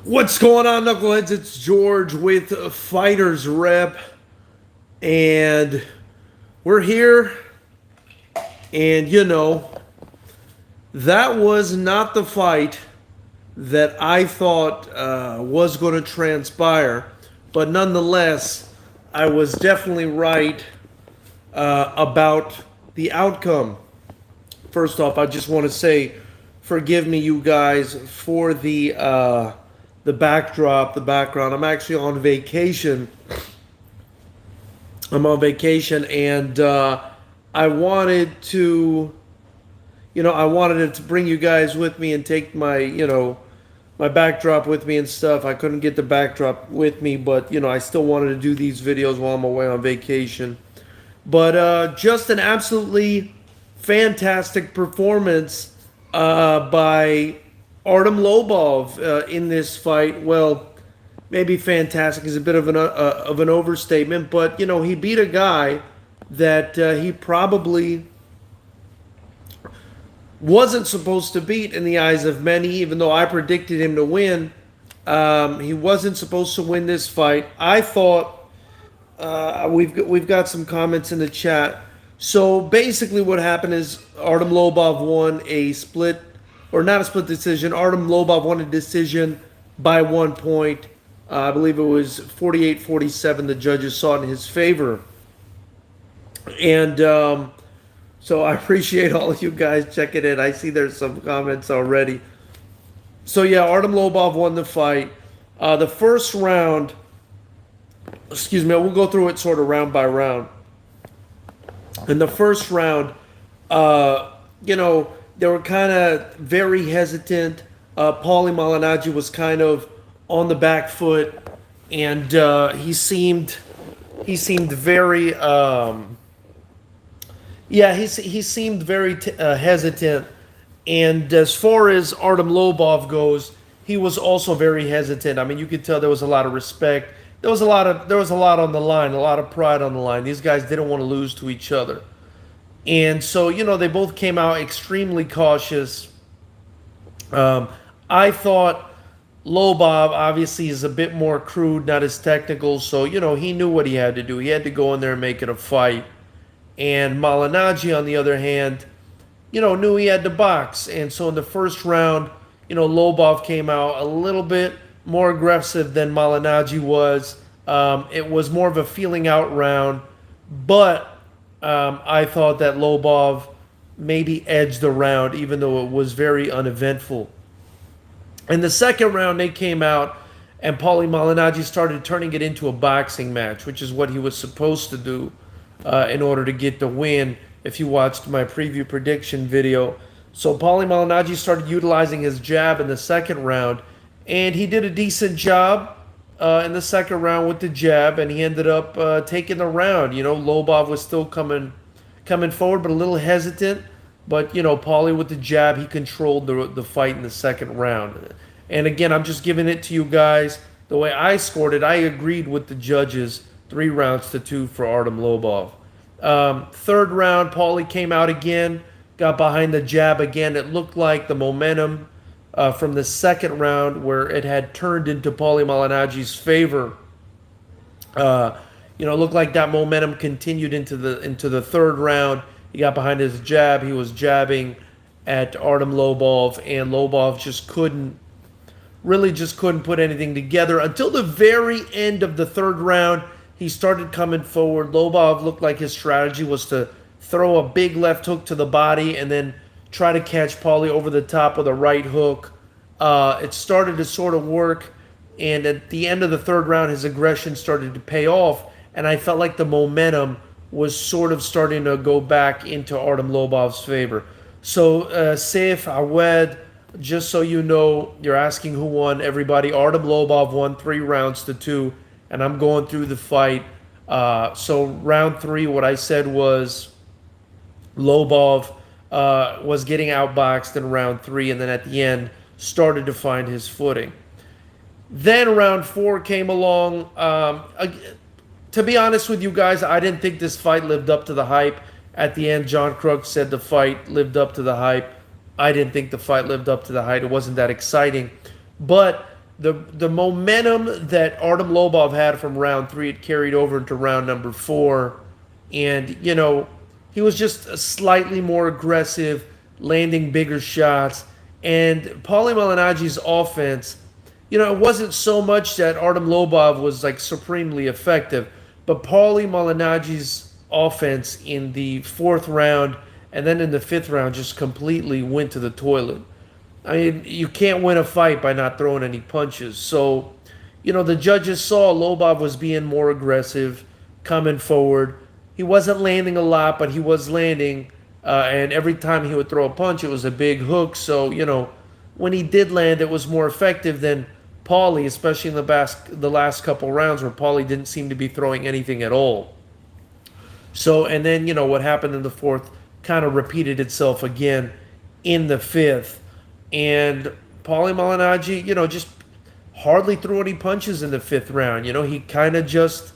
What's going on, knuckleheads? It's George with Fighters Rep, and we're here. And that was not the fight that I thought was going to transpire, but nonetheless, I was definitely right about the outcome. First off, I just want to say, forgive me, you guys, for the backdrop, the background. I'm actually on vacation. I'm on vacation, and I wanted to, I wanted it to bring you guys with me and take my backdrop with me and stuff. I couldn't get the backdrop with me, but I still wanted to do these videos while I'm away on vacation. But just an absolutely fantastic performance by Artem Lobov in this fight. Well, maybe fantastic is a bit of an overstatement, but he beat a guy that he probably wasn't supposed to beat in the eyes of many. Even though I predicted him to win, he wasn't supposed to win this fight. I thought we've got some comments in the chat. So basically, what happened is Artem Lobov won a split. Or not a split decision. Artem Lobov won a decision by 1 point. I believe it was 48-47. The judges saw it in his favor. And so I appreciate all of you guys checking in. I see there's some comments already. So yeah, Artem Lobov won the fight. The first round, excuse me, we'll go through it sort of round by round. In the first round, they were kind of very hesitant. Paulie Malignaggi was kind of on the back foot, and he seemed very he seemed very hesitant. And as far as Artem Lobov goes, he was also very hesitant. I mean, you could tell there was a lot of respect. There was a lot on the line, a lot of pride on the line. These guys didn't want to lose to each other. And so, they both came out extremely cautious. I thought Lobov obviously is a bit more crude, not as technical. So, he knew what he had to do. He had to go in there and make it a fight. And Malignaggi, on the other hand, knew he had to box. And so in the first round, Lobov came out a little bit more aggressive than Malignaggi was. It was more of a feeling out round. But I thought that Lobov maybe edged the round, even though it was very uneventful. In the second round, they came out, and Paulie Malignaggi started turning it into a boxing match, which is what he was supposed to do in order to get the win, if you watched my preview prediction video. So Paulie Malignaggi started utilizing his jab in the second round, and he did a decent job in the second round with the jab, and he ended up taking the round. Lobov was still coming forward, but a little hesitant. But Paulie with the jab, he controlled the fight in the second round. And again, I'm just giving it to you guys the way I scored it. I agreed with the judges, 3-2 for Artem Lobov. Third round, Paulie came out again, got behind the jab again. It looked like the momentum from the second round, where it had turned into Paulie Malignaggi's favor. Looked like that momentum continued into the third round. He got behind his jab. He was jabbing at Artem Lobov, and Lobov just couldn't put anything together until the very end of the third round. He started coming forward. Lobov looked like his strategy was to throw a big left hook to the body and then try to catch Paulie over the top with a right hook. It started to sort of work, and at the end of the third round, his aggression started to pay off, and I felt like the momentum was sort of starting to go back into Artem Lobov's favor. So, Saif Awed, just so you know, you're asking who won. Everybody, Artem Lobov won 3-2, and I'm going through the fight. So round 3, what I said was Lobov was getting outboxed in round 3, and then at the end started to find his footing. Then round 4 came along. To be honest with you guys, I didn't think this fight lived up to the hype. At the end, John Krug said the fight lived up to the hype. I didn't think the fight lived up to the hype. It wasn't that exciting. But the momentum that Artem Lobov had from round three had carried over into round number four, and he was just slightly more aggressive, landing bigger shots. And Paulie Malignaggi's offense, it wasn't so much that Artem Lobov was like supremely effective, but Paulie Malignaggi's offense in the fourth round and then in the fifth round just completely went to the toilet. I mean, you can't win a fight by not throwing any punches. So, the judges saw Lobov was being more aggressive, coming forward. He wasn't landing a lot, but he was landing. And every time he would throw a punch, it was a big hook. So, when he did land, it was more effective than Paulie, especially in the last couple rounds where Paulie didn't seem to be throwing anything at all. So, and then, what happened in the fourth kind of repeated itself again in the fifth. And Paulie Malignaggi, just hardly threw any punches in the fifth round. He kind of just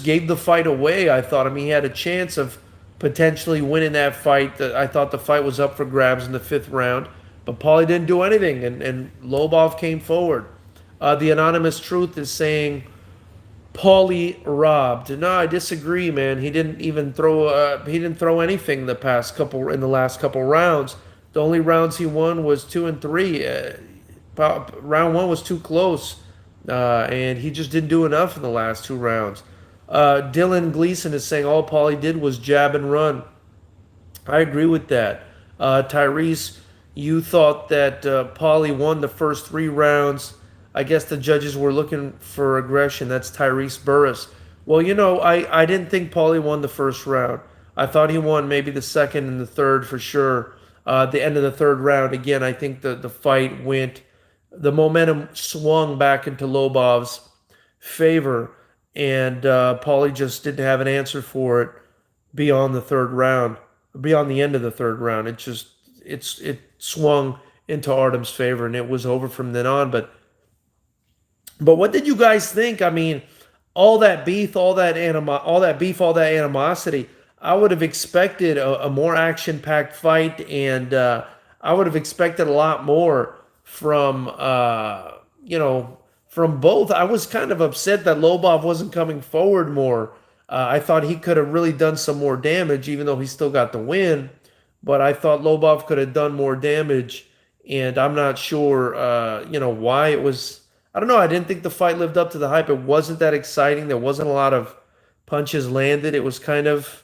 gave the fight away. I thought. I mean, he had a chance of potentially winning that fight. I thought the fight was up for grabs in the fifth round, but Paulie didn't do anything, and Lobov came forward. The anonymous truth is saying Paulie robbed. No, I disagree, man. He didn't even throw. He didn't throw anything in the last couple rounds. The only rounds he won was 2 and 3. Round one was too close, and he just didn't do enough in the last two rounds. Dylan Gleason is saying all Paulie did was jab and run. I agree with that. Tyrese, you thought that Paulie won the first 3 rounds. I guess the judges were looking for aggression. That's Tyrese Burris. Well, I didn't think Paulie won the first round. I thought he won maybe the second and the third for sure. The end of the third round, again, I think the fight the momentum swung back into Lobov's favor, and Paulie just didn't have an answer for it beyond the third round, beyond the end of the third round. It swung into Artem's favor, and it was over from then on. But what did you guys think? I mean, all that beef, all that animosity. I would have expected a more action-packed fight, and I would have expected a lot more from both. I was kind of upset that Lobov wasn't coming forward more. I thought he could have really done some more damage, even though he still got the win. But I thought Lobov could have done more damage, and I'm not sure, why it was. I don't know. I didn't think the fight lived up to the hype. It wasn't that exciting. There wasn't a lot of punches landed. It was kind of,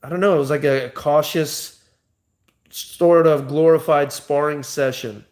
I don't know, it was like a cautious, sort of glorified sparring session.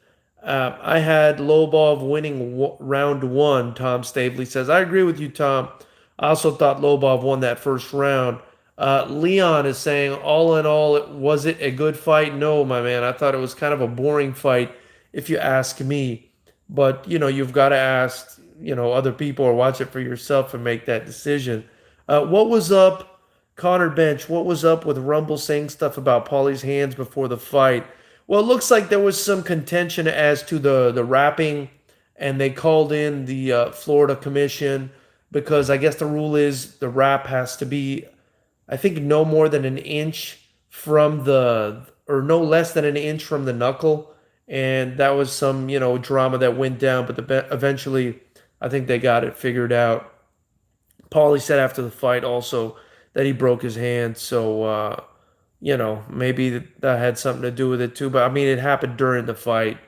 I had Lobov winning round one, Tom Staveley says. I agree with you, Tom. I also thought Lobov won that first round. Leon is saying, all in all, was it a good fight? No, my man. I thought it was kind of a boring fight, if you ask me. But, you've got to ask, other people or watch it for yourself and make that decision. What was up? Connor Bench, what was up with Rumble saying stuff about Paulie's hands before the fight? Well, it looks like there was some contention as to the wrapping, and they called in the Florida Commission because I guess the rule is the wrap has to be, I think, no more than an inch from or no less than an inch from the knuckle. And that was some, drama that went down, but eventually I think they got it figured out. Paulie said after the fight also that he broke his hand, so maybe that had something to do with it too. But I mean, it happened during the fight.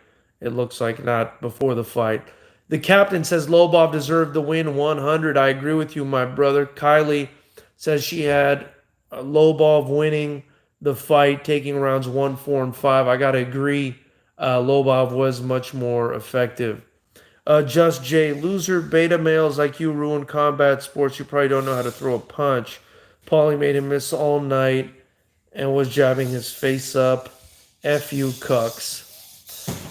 It looks like, not before the fight. The captain says Lobov deserved the win 100. I agree with you, my brother. Kylie says she had Lobov winning the fight, taking rounds 1, 4, and 5. I gotta agree. Lobov was much more effective. Just Jay, loser beta males like you ruin combat sports. You probably don't know how to throw a punch. Paulie made him miss all night and was jabbing his face up. F you, cucks.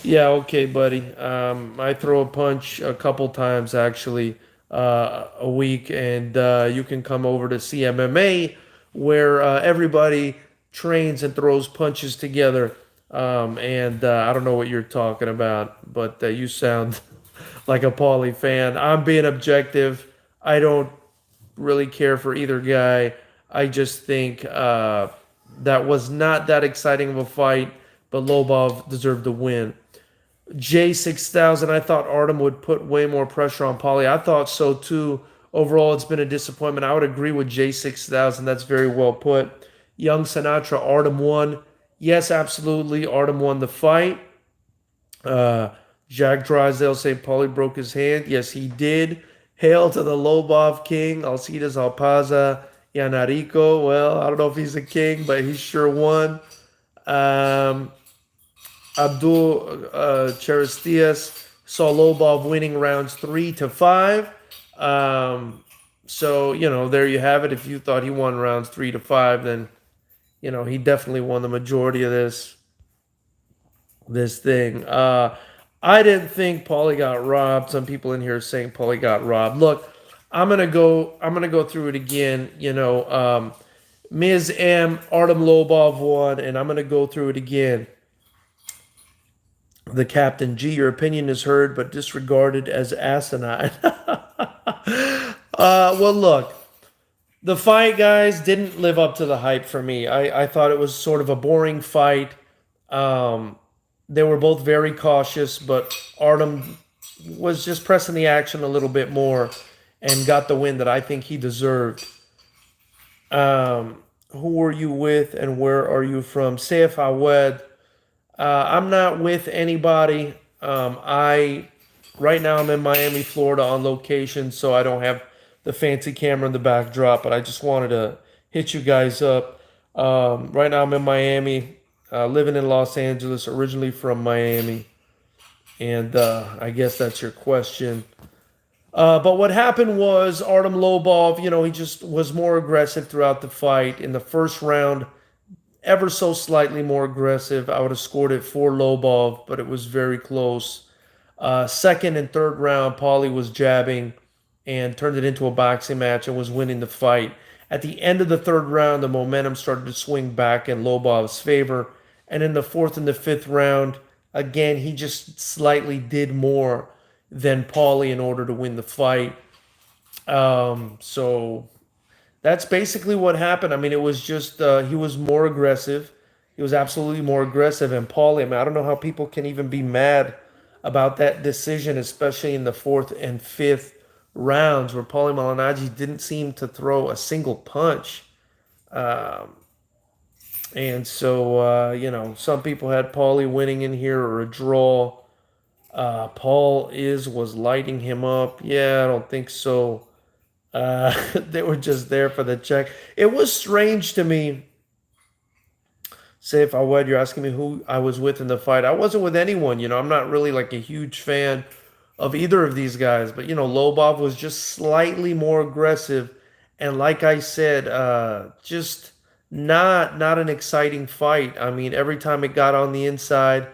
Yeah, okay, buddy. I throw a punch a couple times, actually, a week, and you can come over to CMMA, where everybody trains and throws punches together. And I don't know what you're talking about, but you sound like a Paulie fan. I'm being objective. I don't really care for either guy. I just think that was not that exciting of a fight, but Lobov deserved the win. J6000, I thought Artem would put way more pressure on Paulie. I thought so too. Overall, it's been a disappointment. I would agree with J6000. That's very well put. Young Sinatra, Artem won. Yes, absolutely. Artem won the fight. Uh, Jack Drysdale say Paulie broke his hand. Yes, he did. Hail to the Lobov King, Alcides Alpaza Yanarico. Well, I don't know if he's a king, but he sure won. Um, Abdul Cheristias saw Lobov winning rounds 3 to 5. So, there you have it. If you thought he won rounds 3 to 5, then, he definitely won the majority of this thing. I didn't think Paulie got robbed. Some people in here are saying Paulie got robbed. Look, I'm gonna go through it again. Ms. M, Artem Lobov won, and I'm gonna go through it again. The Captain G, your opinion is heard but disregarded as asinine. Well, look, the fight, guys, didn't live up to the hype for me. I thought it was sort of a boring fight. They were both very cautious, but Artem was just pressing the action a little bit more and got the win that I think he deserved. Who are you with and where are you from? Saif Awed. I'm not with anybody. Right now I'm in Miami, Florida on location, so I don't have the fancy camera in the backdrop, but I just wanted to hit you guys up. Right now I'm in Miami, living in Los Angeles, originally from Miami, and I guess that's your question. But what happened was Artem Lobov, he just was more aggressive throughout the fight. In the first round, ever so slightly more aggressive. I would have scored it for Lobov, but it was very close. Second and third round, Paulie was jabbing and turned it into a boxing match and was winning the fight. At the end of the third round, the momentum started to swing back in Lobov's favor. And in the fourth and the fifth round, again, he just slightly did more than Paulie in order to win the fight. So that's basically what happened. I mean, it was just he was more aggressive. He was absolutely more aggressive. And Paulie, I mean, I don't know how people can even be mad about that decision, especially in the fourth and fifth rounds where Paulie Malignaggi didn't seem to throw a single punch. And so, some people had Paulie winning in here or a draw. Paul was lighting him up. Yeah, I don't think so. They were just there for the check. It was strange to me. Say if I would, you're asking me who I was with in the fight. I wasn't with anyone. I'm not really like a huge fan of either of these guys. But Lobov was just slightly more aggressive, and like I said, just not an exciting fight. I mean, every time it got on the inside,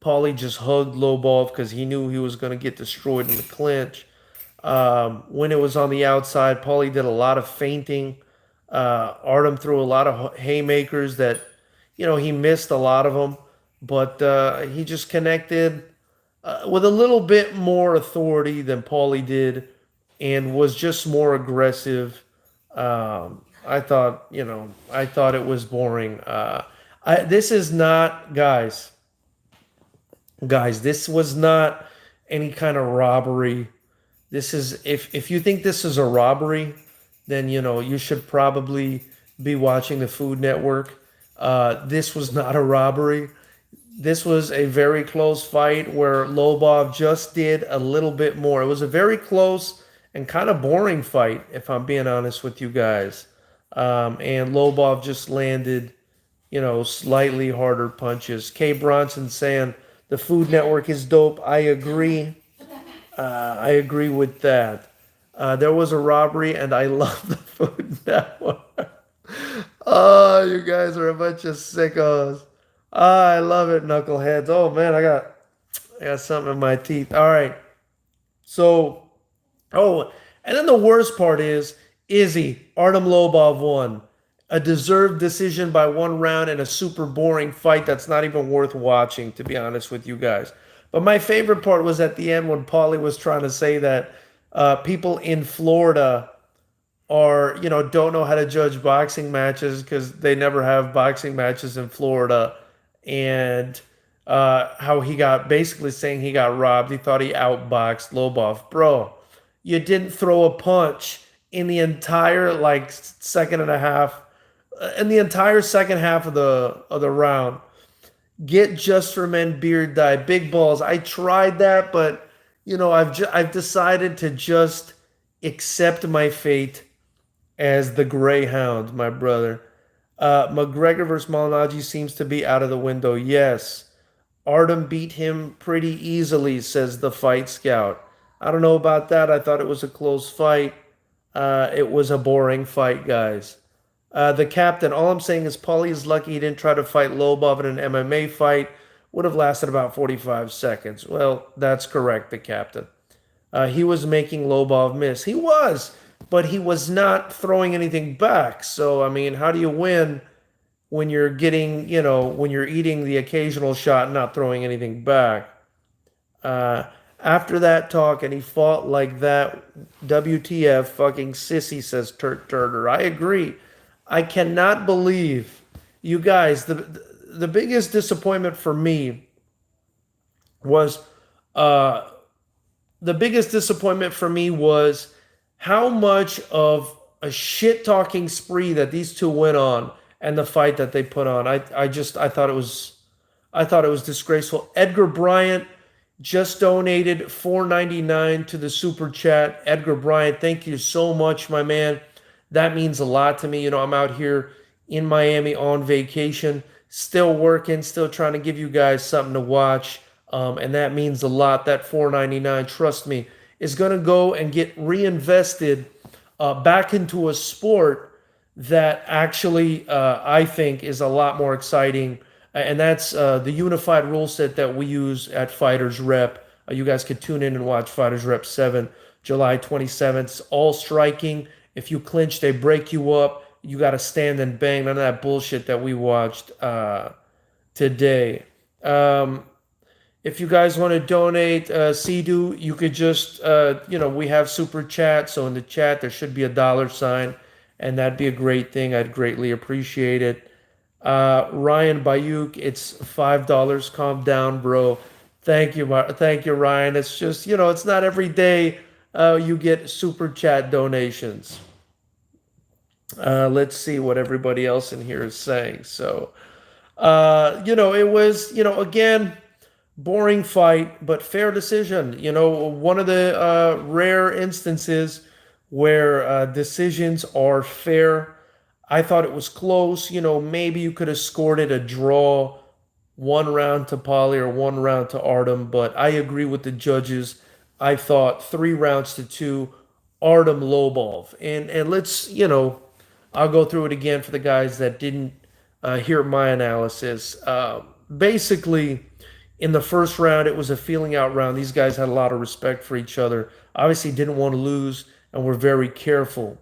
Paulie just hugged Lobov because he knew he was going to get destroyed in the clinch. When it was on the outside, Paulie did a lot of feinting. Artem threw a lot of haymakers that, he missed a lot of them. But he just connected with a little bit more authority than Paulie did and was just more aggressive. I thought it was boring. This is not, guys, this was not any kind of robbery. This is, if you think this is a robbery, then you should probably be watching the Food Network. This was not a robbery. This was a very close fight where Lobov just did a little bit more. It was a very close and kind of boring fight, if I'm being honest with you guys. And Lobov just landed, slightly harder punches. K. Bronson saying the Food Network is dope. I agree. I agree with that. There was a robbery, and I love the Food Network. Oh, you guys are a bunch of sickos. Oh, I love it, knuckleheads. Oh man, I got something in my teeth. All right. So, and then the worst part is Izzy, Artem Lobov won. A deserved decision by 1 round in a super boring fight that's not even worth watching, to be honest with you guys. But my favorite part was at the end when Paulie was trying to say that people in Florida don't know how to judge boxing matches because they never have boxing matches in Florida. And how he got basically saying he got robbed. He thought he outboxed Lobov. Bro, you didn't throw a punch in the entire like second and a half, in the entire second half of the round. Get just for men beard dye, big balls. I tried that, but I've decided to just accept my fate as the Greyhound, my brother. McGregor versus Malignaggi seems to be out of the window. Yes. Artem beat him pretty easily, says the Fight Scout. I don't know about that. I thought it was a close fight. It was a boring fight, guys. The captain, all I'm saying is Paulie is lucky he didn't try to fight Lobov in an MMA fight. Would have lasted about 45 seconds. Well, that's correct, the captain. He was making Lobov miss. He was, but he was not throwing anything back. So, I mean, how do you win when you're getting, when you're eating the occasional shot and not throwing anything back? After that talk, and he fought like that, WTF, fucking sissy, says Turner. I agree. I cannot believe, you guys, the biggest disappointment for me was how much of a shit talking spree that these two went on and the fight that they put on. I thought it was disgraceful. Edgar Bryant just donated $4.99 to the super chat. Edgar Bryant, thank you so much, my man. That means a lot to me. I'm out here in Miami on vacation, still working, still trying to give you guys something to watch. And that means a lot. That $4.99, trust me, is going to go and get reinvested back into a sport that actually I think is a lot more exciting. And that's the unified rule set that we use at Fighters Rep. You guys could tune in and watch Fighters Rep 7, July 27th. It's all striking. If you clinch, they break you up. You got to stand and bang. None of that bullshit that we watched today. If you guys want to donate, Sea-Doo, you could just, we have super chat. So in the chat, there should be a $sign, and that'd be a great thing. I'd greatly appreciate it. Ryan Bayuk, it's $5. Calm down, bro. Thank you, Ryan. It's just, it's not every day you get super chat donations. Let's see what everybody else in here is saying. So, it was, again, boring fight, but fair decision. One of the rare instances where decisions are fair. I thought it was close. Maybe you could have scored it a draw, 1 round to Paulie or 1 round to Artem, but I agree with the judges. I thought 3 rounds to 2, Artem Lobov. And let's, I'll go through it again for the guys that didn't hear my analysis. Basically, in the first round, it was a feeling out round. These guys had a lot of respect for each other. Obviously, didn't want to lose and were very careful.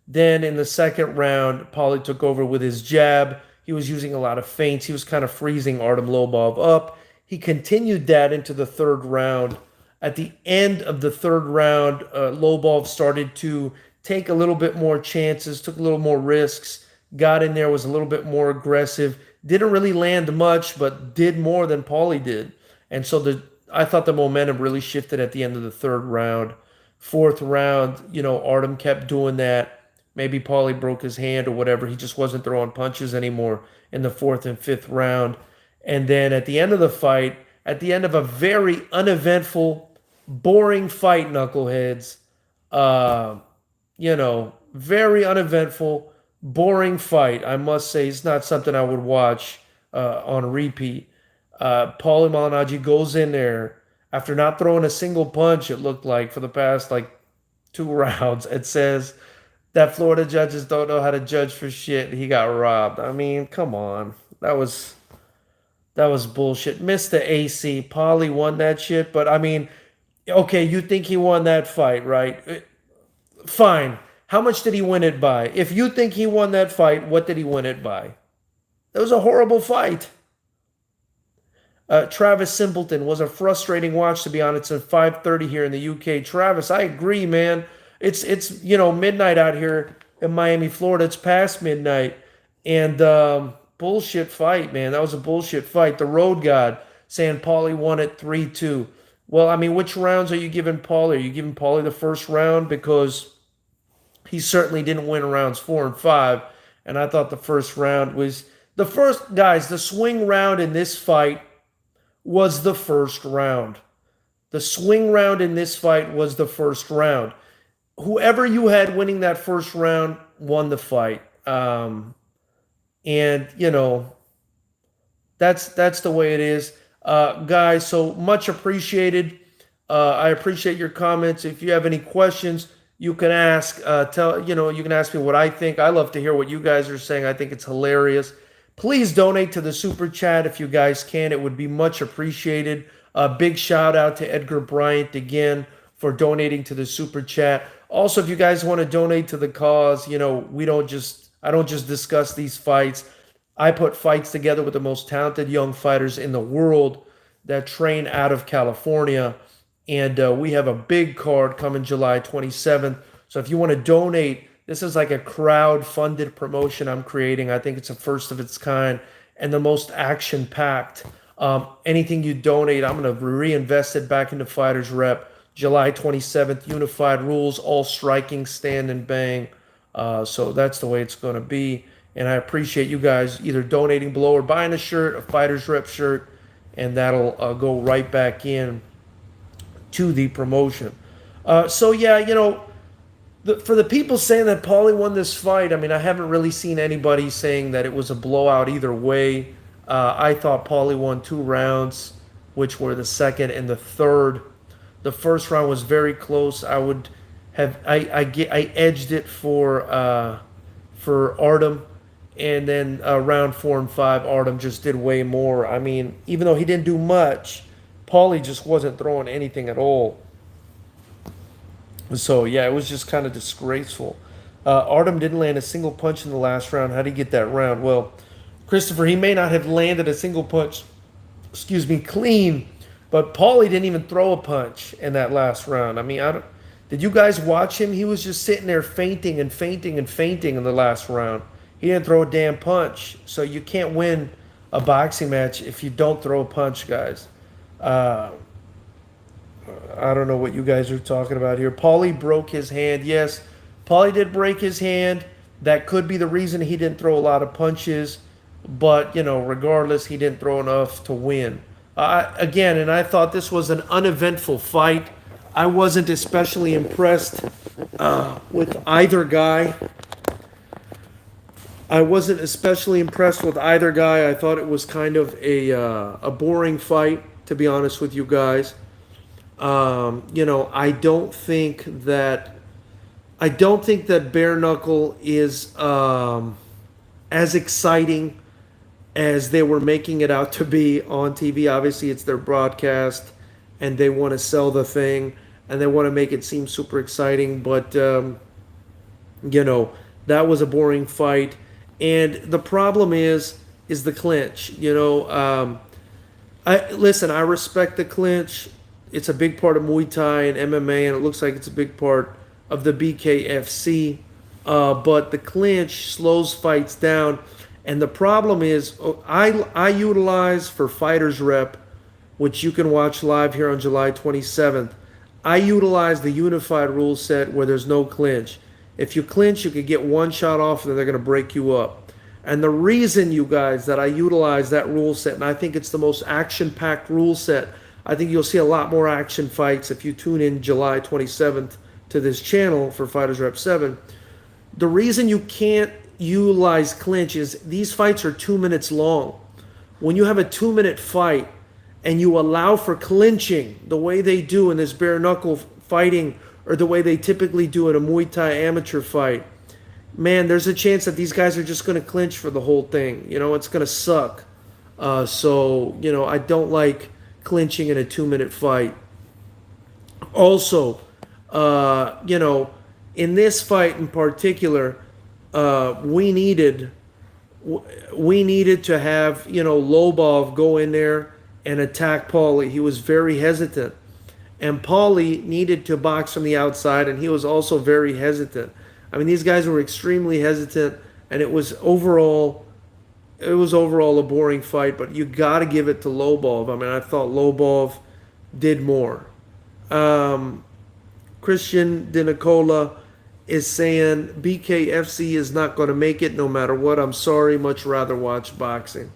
Then in the second round, Paulie took over with his jab. He was using a lot of feints. He was kind of freezing Artem Lobov up. He continued that into the third round. At the end of the third round, Lobov started to take a little bit more chances, took a little more risks, got in there, was a little bit more aggressive. Didn't really land much, but did more than Paulie did. And so I thought the momentum really shifted at the end of the third round. Fourth round, Artem kept doing that. Maybe Paulie broke his hand or whatever. He just wasn't throwing punches anymore in the fourth and fifth round. And then at the end of the fight, at the end of a very uneventful, boring fight, knuckleheads, very uneventful, boring fight. I must say, it's not something I would watch on repeat. Paulie Malignaggi goes in there after not throwing a single punch, it looked like, for the past 2 rounds. It says that Florida judges don't know how to judge for shit. He got robbed. I mean, come on. That was bullshit. Missed the AC. Paulie won that shit, but I mean, okay, you think he won that fight, right? Fine. How much did he win it by? If you think he won that fight, what did he win it by? That was a horrible fight. Travis Simpleton was a frustrating watch, to be honest. It's at 5:30 here in the UK. Travis, I agree, man. It's midnight out here in Miami, Florida. It's past midnight, and bullshit fight, man. That was a bullshit fight. The Road God saying Paulie won it 3-2. Well, I mean, which rounds are you giving Paulie? Are you giving Paulie the first round? Because he certainly didn't win rounds 4 and 5. And I thought the first round was the first, guys, the swing round in this fight was the first round. The swing round in this fight was the first round. Whoever you had winning that first round won the fight. And, you know, that's the way it is. Guys, so much appreciated. I appreciate your comments. If you have any questions, you can ask. You can ask me what I think. I love to hear what you guys are saying. I think it's hilarious. Please donate to the super chat if you guys can. It would be much appreciated. A big shout out to Edgar Bryant again for donating to the super chat. Also, if you guys want to donate to the cause, I don't just discuss these fights. I put fights together with the most talented young fighters in the world that train out of California. And we have a big card coming July 27th. So if you want to donate, this is like a crowd-funded promotion I'm creating. I think it's a first of its kind and the most action-packed. Anything you donate, I'm going to reinvest it back into Fighters Rep. July 27th, unified rules, all striking, stand, and bang. So that's the way it's going to be. And I appreciate you guys either donating below or buying a shirt, a Fighters Rep shirt, and that'll go right back in to the promotion. So yeah, for the people saying that Paulie won this fight, I mean, I haven't really seen anybody saying that it was a blowout either way. I thought Paulie won 2 rounds, which were the second and the third. The first round was very close. I edged it for Artem, and then round 4 and 5, Artem just did way more. I mean, even though he didn't do much, Paulie just wasn't throwing anything at all. So yeah, it was just kind of disgraceful. Artem didn't land a single punch in the last round. How did he get that round? Well, Christopher, he may not have landed a single punch, clean, but Paulie didn't even throw a punch in that last round. I mean, did you guys watch him? He was just sitting there fainting and fainting and fainting in the last round. He didn't throw a damn punch. So you can't win a boxing match if you don't throw a punch, guys. I don't know what you guys are talking about here. Paulie broke his hand. Yes, Paulie did break his hand. That could be the reason he didn't throw a lot of punches. But, regardless, he didn't throw enough to win. Again, and I thought this was an uneventful fight. I wasn't especially impressed with either guy. I thought it was kind of a boring fight, to be honest with you guys. I don't think that bare knuckle is as exciting as they were making it out to be on TV. Obviously, it's their broadcast, and they want to sell the thing, and they want to make it seem super exciting. But that was a boring fight, and the problem is the clinch. I respect the clinch. It's a big part of Muay Thai and MMA, and it looks like it's a big part of the BKFC. But the clinch slows fights down. And the problem is, I utilize for Fighters Rep, which you can watch live here on July 27th, I utilize the unified rule set where there's no clinch. If you clinch, you could get one shot off and then they're going to break you up. And the reason, you guys, that I utilize that rule set, and I think it's the most action-packed rule set, I think you'll see a lot more action fights if you tune in July 27th to this channel for Fighters Rep 7. The reason you can't utilize clinch is these fights are 2 minutes long. When you have a 2-minute fight and you allow for clinching the way they do in this bare knuckle fighting, or the way they typically do in a Muay Thai amateur fight, man, there's a chance that these guys are just going to clinch for the whole thing. It's going to suck. So I don't like clinching in a 2-minute fight. Also, in this fight in particular, we needed to have Lobov go in there and attack Paulie. He was very hesitant, and Paulie needed to box from the outside, and he was also very hesitant. I mean, these guys were extremely hesitant, and it was overall it was overall a boring fight, but you got to give it to Lobov. I mean, I thought Lobov did more. Um, Christian De Nicola is saying BKFC is not going to make it no matter what. I'm sorry, much rather watch boxing.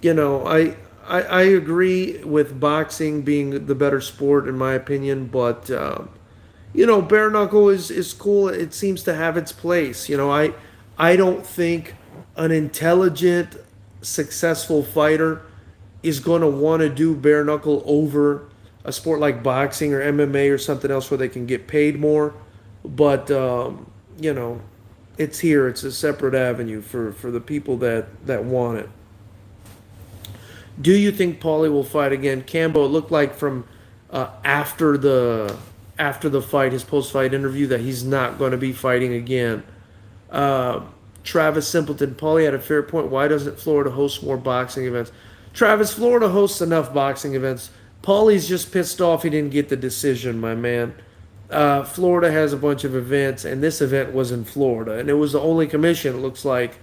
You know, I agree with boxing being the better sport in my opinion, but you know, bare knuckle is cool. It seems to have its place. You know, I don't think an intelligent, successful fighter is going to want to do bare knuckle over a sport like boxing or MMA or something else where they can get paid more. But you know, it's here. It's a separate avenue for the people that want it. Do you think Paulie will fight again? Cambo, it looked like from after the fight, his post-fight interview, that he's not going to be fighting again. Uh, Travis Simpleton, Paulie had a fair point. Why doesn't Florida host more boxing events? Travis, Florida hosts enough boxing events. Paulie's just pissed off he didn't get the decision, my man. Florida has a bunch of events, and this event was in Florida, and it was the only commission, it looks like,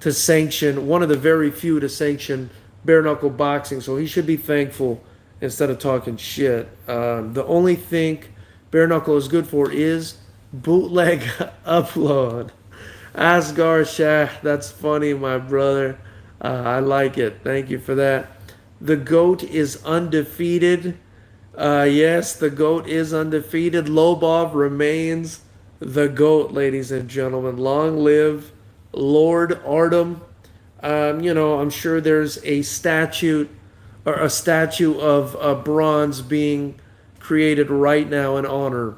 to sanction, one of the very few to sanction bare knuckle boxing. So he should be thankful instead of talking shit. The only thing bare knuckle is good for is bootleg upload. Asgar Shah, that's funny, my brother. I like it. Thank you for that. The GOAT is undefeated. Yes, the GOAT is undefeated. Lobov remains the GOAT, ladies and gentlemen. Long live Lord Artem. You know, I'm sure there's a statue of bronze being created right now in honor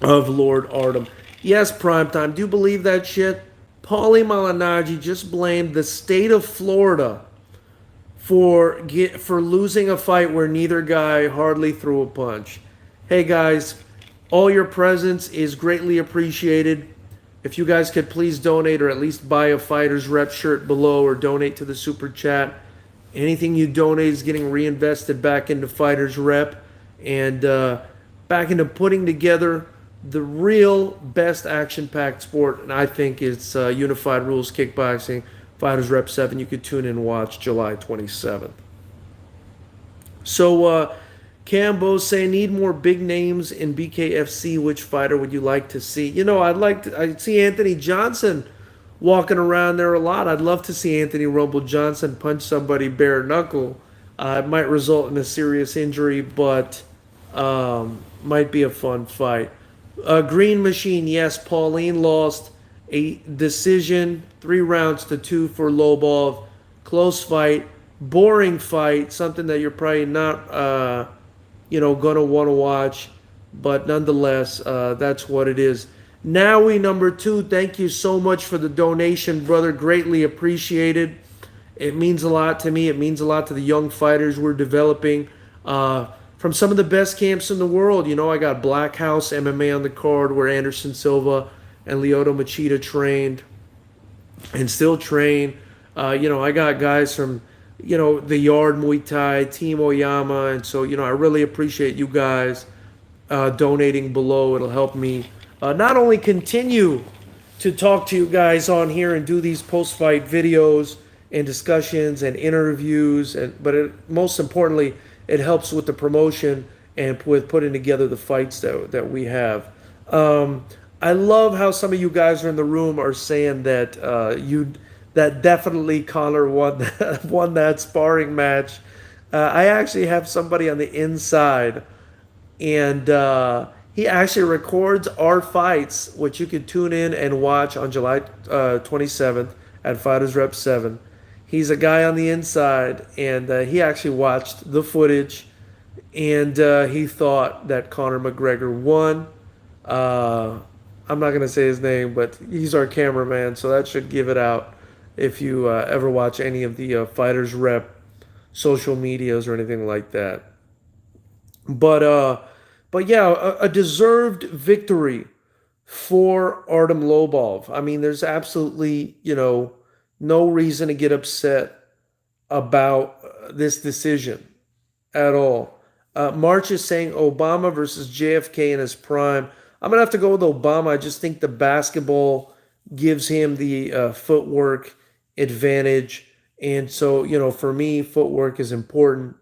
of Lord Artem. Yes, primetime. Do you believe that shit? Paulie Malignaggi just blamed the state of Florida for losing a fight where neither guy hardly threw a punch. Hey guys, all your presence is greatly appreciated. If you guys could please donate or at least buy a Fighters Rep shirt below or donate to the Super Chat. Anything you donate is getting reinvested back into Fighters Rep and back into putting together the real best action-packed sport, and I think it's Unified Rules Kickboxing, Fighters Rep 7. You could tune in and watch July 27th. So, Cambo's saying, need more big names in BKFC. Which fighter would you like to see? You know, I'd see Anthony Johnson walking around there a lot. I'd love to see Anthony Rumble Johnson punch somebody bare knuckle. It might result in a serious injury, but might be a fun fight. Green Machine, yes, Pauline lost a decision, 3-2 for Lobov. Close fight, boring fight, something that you're probably not, going to want to watch. But nonetheless, that's what it is. Now number 2, thank you so much for the donation, brother. Greatly appreciated. It means a lot to me. It means a lot to the young fighters we're developing. From some of the best camps in the world. You know, I got Black House MMA on the card where Anderson Silva and Lyoto Machida trained and still train. I got guys from, the Yard Muay Thai, Team Oyama. And so, I really appreciate you guys donating below. It'll help me not only continue to talk to you guys on here and do these post-fight videos and discussions and interviews, but most importantly, it helps with the promotion and with putting together the fights that we have. I love how some of you guys are in the room are saying that that definitely Connor won that sparring match. I actually have somebody on the inside, and he actually records our fights, which you can tune in and watch on July 27th at Fighters Rep 7. He's a guy on the inside, and he actually watched the footage, and he thought that Conor McGregor won. I'm not going to say his name, but he's our cameraman, so that should give it out if you ever watch any of the Fighters Rep social medias or anything like that. But yeah, a deserved victory for Artem Lobov. I mean, there's absolutely, no reason to get upset about this decision at all. March is saying Obama versus JFK in his prime. I'm going to have to go with Obama. I just think the basketball gives him the footwork advantage. And so, for me, footwork is important.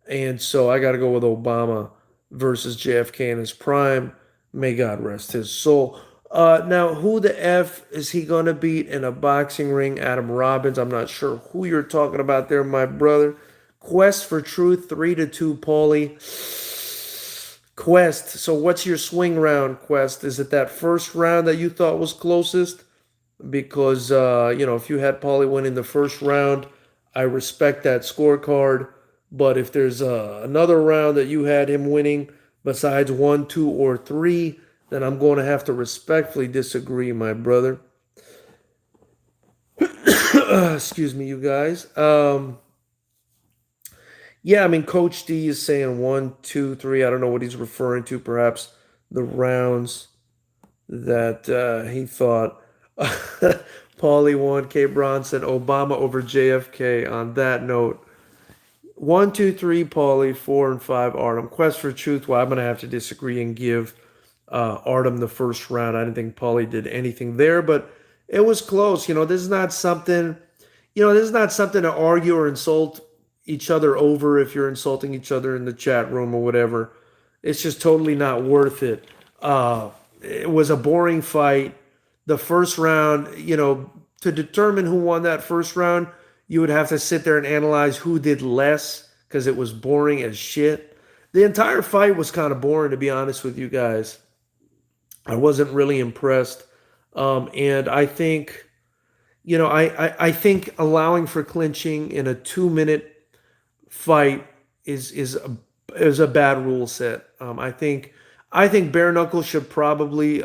And so I got to go with Obama versus JFK in his prime. May God rest his soul. Now, who the F is he going to beat in a boxing ring? Adam Robbins. I'm not sure who you're talking about there, my brother. Quest for Truth, 3-2, Paulie. Quest. So what's your swing round, Quest? Is it that first round that you thought was closest? Because, if you had Paulie win in the first round, I respect that scorecard. But if there's another round that you had him winning besides 1, 2, or 3, then I'm going to have to respectfully disagree, my brother. Excuse me, you guys. Yeah, I mean, Coach D is saying 1, 2, 3. I don't know what he's referring to. Perhaps the rounds that he thought. Paulie won. K. Bronson, Obama over JFK. On that note, 1, 2, 3, Paulie, 4 and 5, Artem. Quest for Truth. Well, I'm going to have to disagree and give Artem the first round. I didn't think Paulie did anything there, but it was close. This is not something. This is not something to argue or insult each other over if you're insulting each other in the chat room or whatever. It's just totally not worth it. It was a boring fight. The first round, to determine who won that first round, you would have to sit there and analyze who did less because it was boring as shit. The entire fight was kind of boring, to be honest with you guys. I wasn't really impressed. And I think, I think allowing for clinching in a 2-minute fight is a bad rule set. I think bare knuckle should probably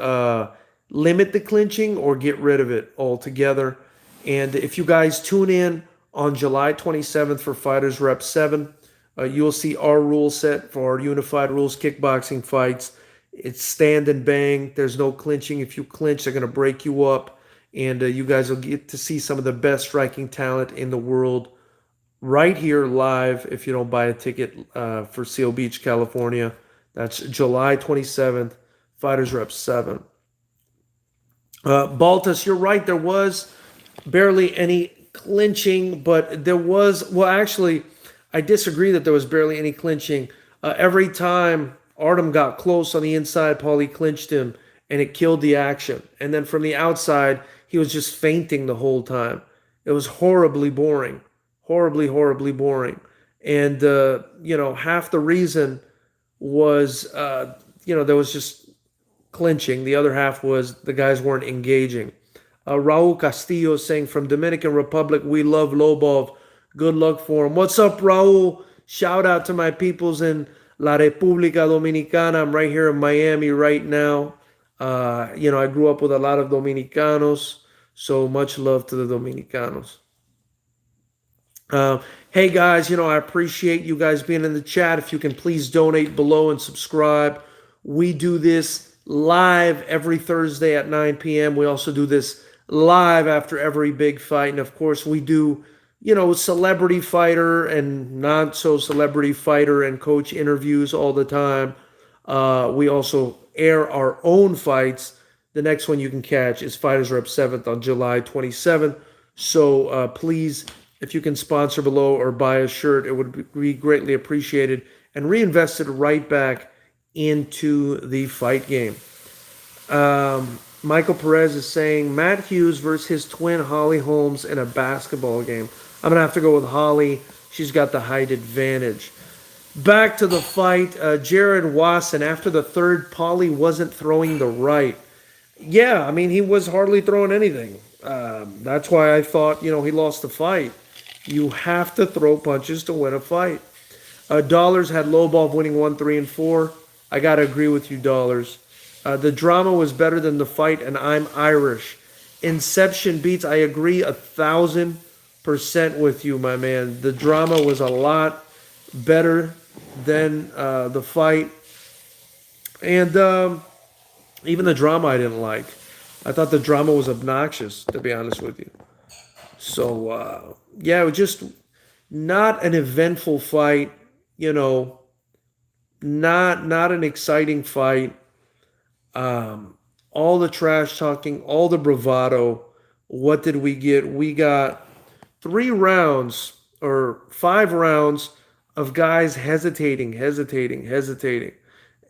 limit the clinching or get rid of it altogether. And if you guys tune in on July 27th for Fighters Rep 7, you'll see our rule set for our unified rules kickboxing fights. It's stand and bang. There's no clinching. If you clinch, they're going to break you up. And you guys will get to see some of the best striking talent in the world right here live if you don't buy a ticket for Seal Beach, California. That's July 27th, Fighters Rep 7. Baltus, you're right. There was barely any clinching, but there was, well, actually, I disagree that there was barely any clinching. Every time Artem got close on the inside, Paulie clinched him, and it killed the action. And then from the outside, he was just feinting the whole time. It was horribly boring. Horribly, horribly boring. And, half the reason was, there was just clinching. The other half was the guys weren't engaging. Raul Castillo saying, from Dominican Republic, we love Lobov. Good luck for him. What's up, Raul? Shout out to my peoples in La República Dominicana. I'm right here in Miami right now. I grew up with a lot of Dominicanos, so much love to the Dominicanos. Hey guys, I appreciate you guys being in the chat. If you can please donate below and subscribe. We do this live every Thursday at 9 p.m. We also do this live after every big fight. And of course, we do, celebrity fighter and not so celebrity fighter and coach interviews all the time. We also air our own fights. The next one you can catch is Fighters Rep 7th on July 27th. So please, if you can sponsor below or buy a shirt, it would be greatly appreciated and reinvested right back into the fight game. Michael Perez is saying Matt Hughes versus his twin Holly Holmes in a basketball game. I'm going to have to go with Holly. She's got the height advantage. Back to the fight. Jared Wasson, after the third, Paulie wasn't throwing the right. Yeah, I mean, he was hardly throwing anything. That's why I thought, he lost the fight. You have to throw punches to win a fight. Dollars had Lobov winning 1, 3, and 4. I got to agree with you, Dollars. The drama was better than the fight, and I'm Irish. Inception beats. I agree 1,000% with you, my man. The drama was a lot better than the fight. And even the drama I didn't like. I thought the drama was obnoxious, to be honest with you. So, it was just not an eventful fight, not an exciting fight. All the trash talking, all the bravado. What did we get? We got 3 rounds or 5 rounds of guys hesitating,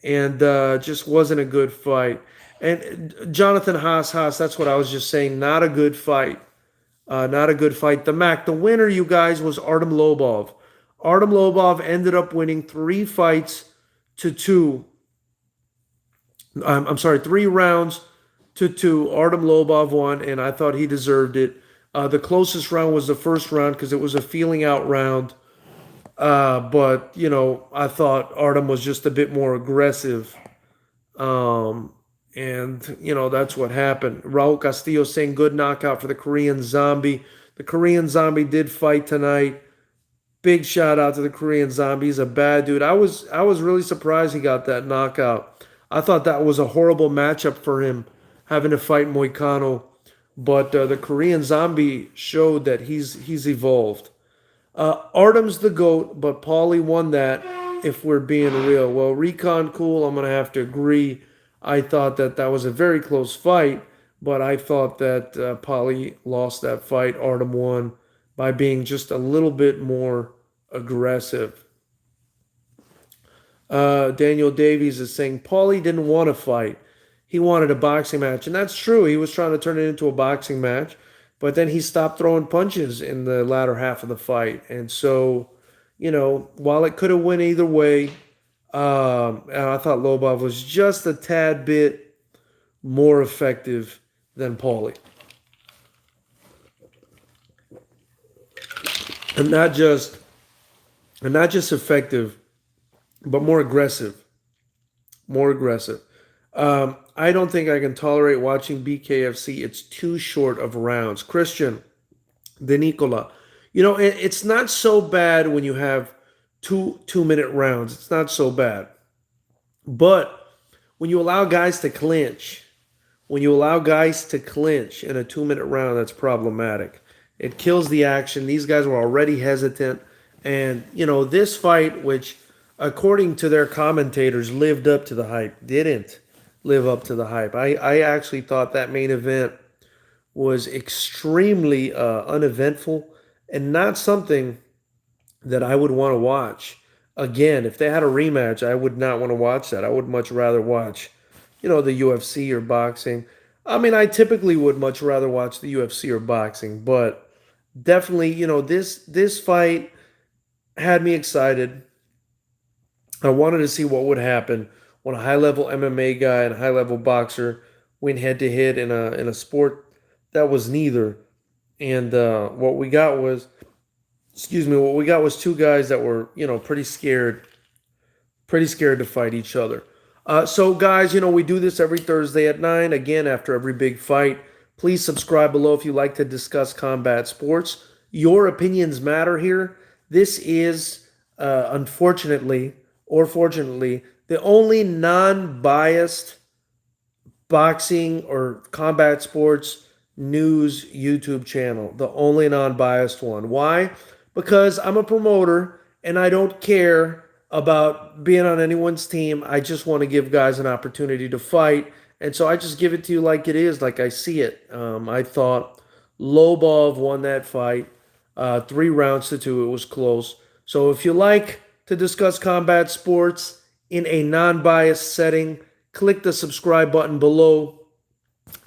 and just wasn't a good fight. And Jonathan Haas, that's what I was just saying. Not a good fight. Not a good fight. The winner, you guys, was Artem Lobov. Artem Lobov ended up winning 3 fights to 2. I'm sorry, 3 rounds to 2. Artem Lobov won, and I thought he deserved it. The closest round was the first round because it was a feeling out round. But, I thought Artem was just a bit more aggressive. And that's what happened. Raul Castillo saying good knockout for the Korean Zombie. The Korean Zombie did fight tonight. Big shout out to the Korean Zombie. He's a bad dude. I was really surprised he got that knockout. I thought that was a horrible matchup for him, having to fight Moicano. But the Korean Zombie showed that he's evolved. Artem's the GOAT, but Paulie won that, if we're being real. Well, Recon Cool, I'm going to have to agree. I thought that was a very close fight, but I thought that Paulie lost that fight. Artem won by being just a little bit more aggressive. Daniel Davies is saying Paulie didn't want to fight. He wanted a boxing match, and that's true. He was trying to turn it into a boxing match, but then he stopped throwing punches in the latter half of the fight. And so, while it could have went either way, and I thought Lobov was just a tad bit more effective than Paulie. And not just effective, but more aggressive. More aggressive. I don't think I can tolerate watching BKFC. It's too short of rounds. Christian De Nicola. It's not so bad when you have 2-minute rounds. It's not so bad. But when you allow guys to clinch, in a 2-minute round, that's problematic. It kills the action. These guys were already hesitant. And, this fight, which according to their commentators lived up to the hype, didn't live up to the hype. I actually thought that main event was extremely uneventful and not something that I would want to watch. Again, if they had a rematch, I would not want to watch that. I would much rather watch, the UFC or boxing. I mean, I typically would much rather watch the UFC or boxing, but definitely, this fight had me excited. I wanted to see what would happen when a high-level MMA guy and a high-level boxer went head-to-head in a sport that was neither. And what we got was two guys that were, pretty scared to fight each other. So guys, we do this every Thursday at 9, again, after every big fight. Please subscribe below if you like to discuss combat sports. Your opinions matter here. This is, unfortunately, or fortunately, the only non-biased boxing or combat sports news YouTube channel. The only non-biased one. Why? Because I'm a promoter and I don't care about being on anyone's team. I just want to give guys an opportunity to fight. And so I just give it to you like it is, like I see it. I thought Lobov won that fight 3 rounds to 2. It was close. So if you like to discuss combat sports in a non-biased setting, click the subscribe button below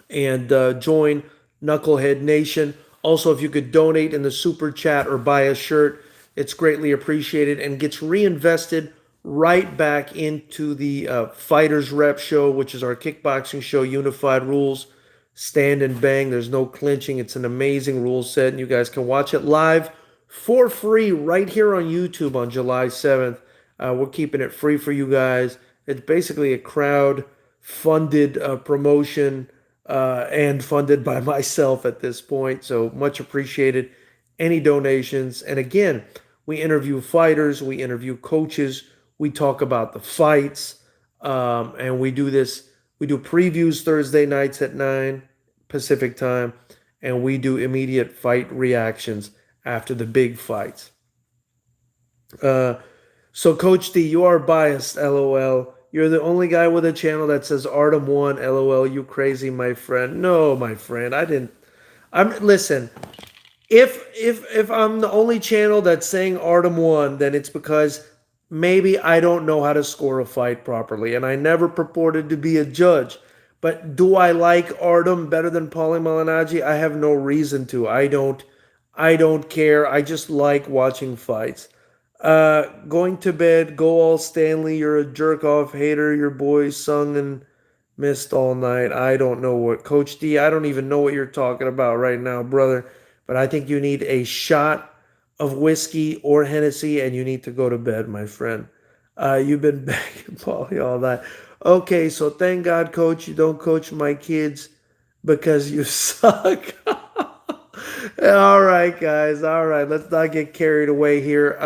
and join Knucklehead Nation. Also, if you could donate in the super chat or buy a shirt, it's greatly appreciated and gets reinvested right back into the Fighters Rep show, which is our kickboxing show, Unified Rules, Stand and Bang. There's no clinching. It's an amazing rule set, and you guys can watch it live for free right here on YouTube on July 7th. We're keeping it free for you guys. It's basically a crowd-funded promotion and funded by myself at this point, so much appreciated. Any donations. And again, we interview fighters, we interview coaches, we talk about the fights, and we do previews Thursday nights at 9 Pacific time, and we do immediate fight reactions after the big fights. So Coach D, you are biased, LOL. You're the only guy with a channel that says Artem won, LOL. You crazy, my friend. No, my friend, listen. If I'm the only channel that's saying Artem won, then it's because maybe I don't know how to score a fight properly, and I never purported to be a judge. But do I like Artem better than Paulie Malignaggi? I have no reason to. I don't care. I just like watching fights. Going to bed, go all Stanley, you're a jerk off hater, your boys sung and missed all night. I don't know what Coach D, I don't even know what you're talking about right now, brother. But I think you need a shot of whiskey or Hennessy and you need to go to bed, my friend. You've been begging Paulie all that. Okay, so thank God, Coach, you don't coach my kids because you suck. All right, guys. All right, let's not get carried away here.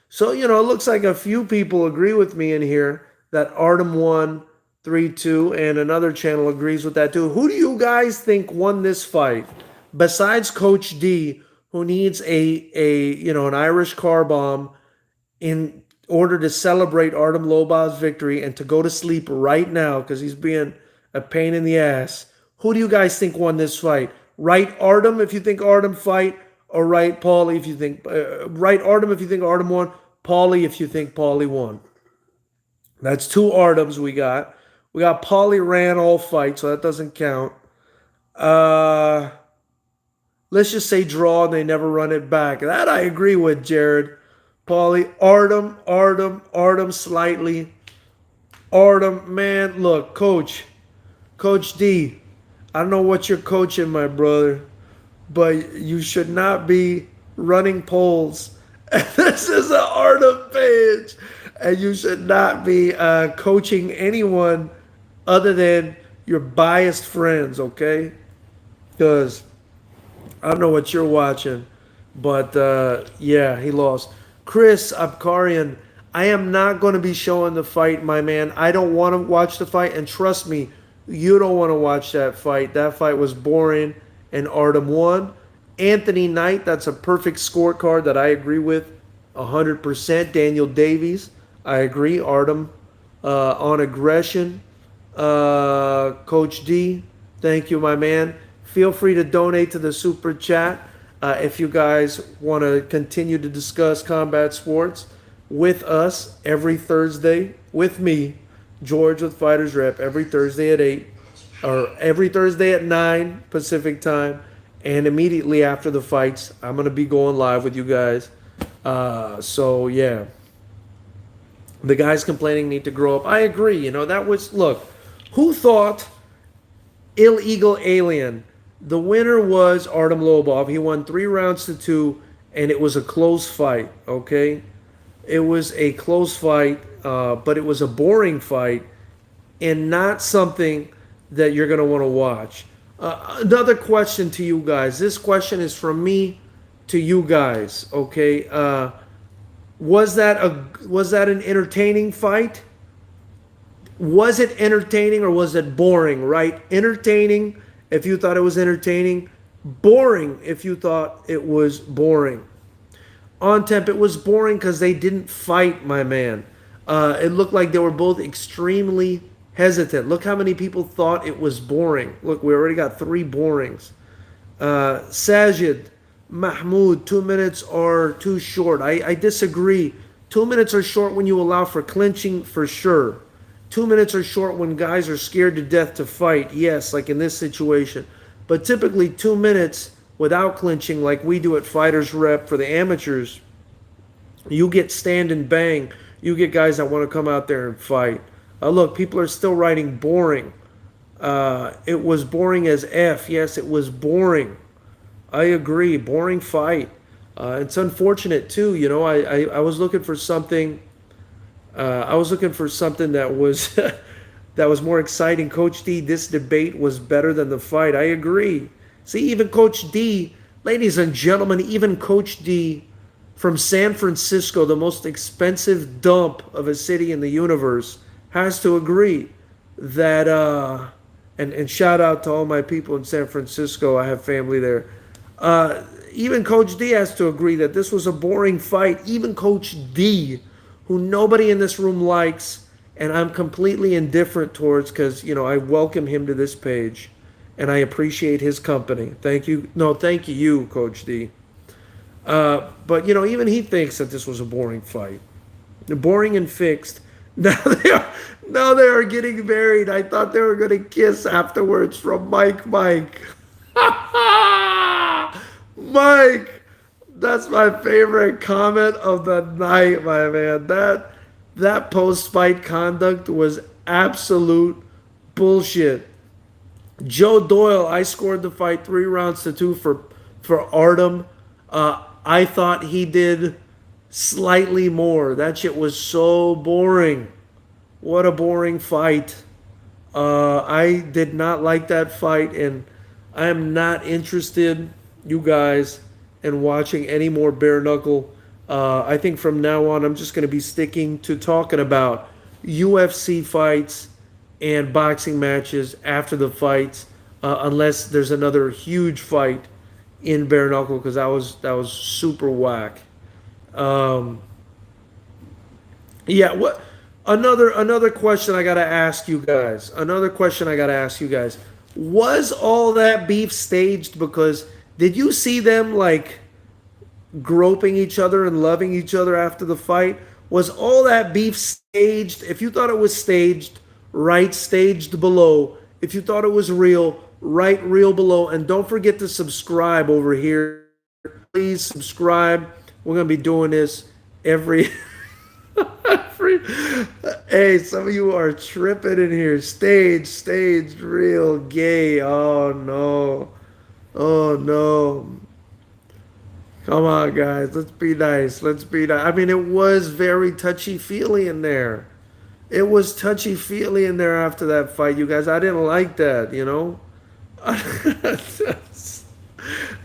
So, it looks like a few people agree with me in here that Artem won 3-2, and another channel agrees with that too. Who do you guys think won this fight? Besides Coach D, who needs an Irish car bomb in order to celebrate Artem Lobov's victory and to go to sleep right now because he's being a pain in the ass. Who do you guys think won this fight? Write Artem if you think Artem fight, or write Paulie if you think write Artem if you think Artem won, Paulie if you think Paulie won. That's two Artems we got. We got Paulie ran all fight, so that doesn't count. Let's just say draw and they never run it back. That I agree with, Jared. Paulie, Artem slightly. Artem, man, look, Coach D, I don't know what you're coaching, my brother, but you should not be running polls. This is an Artem page, and you should not be coaching anyone other than your biased friends, okay? Because I don't know what you're watching, but yeah, he lost. Chris Abkarian, I am not going to be showing the fight, my man. I don't want to watch the fight, and trust me, you don't want to watch that fight. That fight was boring, and Artem won. Anthony Knight, that's a perfect scorecard that I agree with 100%. Daniel Davies, I agree. Artem on aggression. Coach D, thank you, my man. Feel free to donate to the super chat if you guys want to continue to discuss combat sports with us every Thursday with me, George with Fighters Rep, every Thursday at 8 or every Thursday at 9 Pacific time. And immediately after the fights, I'm going to be going live with you guys. So, yeah. The guys complaining need to grow up. I agree. That was, look, who thought Illegal Alien? The winner was Artem Lobov. He won 3 rounds to 2, and it was a close fight, okay? It was a close fight, but it was a boring fight and not something that you're going to want to watch. Another question to you guys. This question is from me to you guys, okay? Was that an entertaining fight? Was it entertaining or was it boring, right? Entertaining if you thought it was entertaining. Boring if you thought it was boring. On temp, it was boring because they didn't fight, my man. It looked like they were both extremely hesitant. Look how many people thought it was boring. Look, we already got 3 borings. Sajid, Mahmoud, 2 minutes are too short. I disagree. 2 minutes are short when you allow for clinching, for sure. 2 minutes are short when guys are scared to death to fight. Yes, like in this situation. But typically 2 minutes without clinching, like we do at Fighters Rep for the amateurs, you get stand and bang. You get guys that want to come out there and fight. Look, people are still writing boring. It was boring as F. Yes, it was boring. I agree. Boring fight. It's unfortunate too. I was looking for something. I was looking for something that was that was more exciting. Coach D, this debate was better than the fight. I agree. See, even Coach D, ladies and gentlemen, even Coach D from San Francisco, the most expensive dump of a city in the universe, has to agree that, and shout out to all my people in San Francisco. I have family there. Even Coach D has to agree that this was a boring fight. Even Coach D, who nobody in this room likes, and I'm completely indifferent towards because, I welcome him to this page. and I appreciate his company. Thank you. No, thank you, Coach D. But even he thinks that this was a boring fight. Boring and fixed. Now they are getting married. I thought they were gonna kiss afterwards from Mike. Mike, that's my favorite comment of the night, my man. That post-fight conduct was absolute bullshit. Joe Doyle, I scored the fight 3 rounds to 2 for Artem. I thought he did slightly more. That shit was so boring. What a boring fight. I did not like that fight, and I am not interested, you guys, in watching any more bare knuckle. I think from now on, I'm just going to be sticking to talking about UFC fights and boxing matches after the fights, unless there's another huge fight in bare knuckle, because that was super whack. Yeah, what another question I gotta ask you guys. Was all that beef staged? Because did you see them like groping each other and loving each other after the fight? Was all that beef staged? If you thought it was staged, write staged below. If you thought it was real, write real below. And don't forget to subscribe over here. Please subscribe. We're going to be doing this every... Hey, some of you are tripping in here. Staged, real gay. Oh, no. Oh, no. Come on, guys. Let's be nice. I mean, it was very touchy-feely in there. It was touchy-feely in there after that fight, you guys. I didn't like that,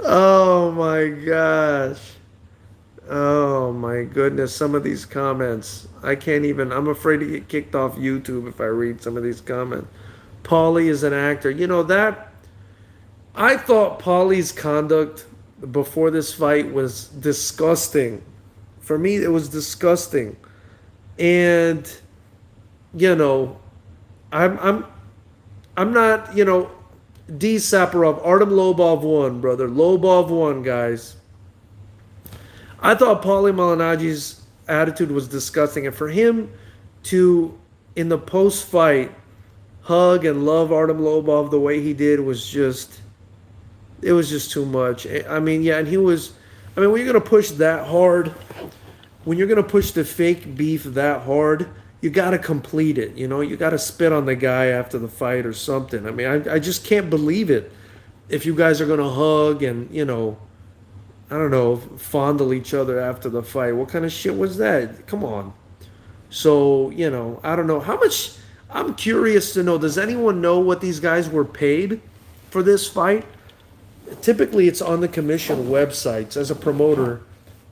Oh, my gosh. Oh, my goodness. Some of these comments. I'm afraid to get kicked off YouTube if I read some of these comments. Paulie is an actor. I thought Paulie's conduct before this fight was disgusting. For me, it was disgusting. And I'm not, D Saparov, Artem Lobov won, brother. Lobov won, guys. I thought Paulie Malignaggi's attitude was disgusting, and for him to, in the post-fight, hug and love Artem Lobov the way he did was just too much. I mean, yeah, and when you're going to push that hard, when you're going to push the fake beef that hard, you got to complete it, You got to spit on the guy after the fight or something. I mean, I just can't believe it. If you guys are going to hug and, I don't know, fondle each other after the fight. What kind of shit was that? Come on. So, I don't know. How much, I'm curious to know, does anyone know what these guys were paid for this fight? Typically, it's on the commission websites. As a promoter,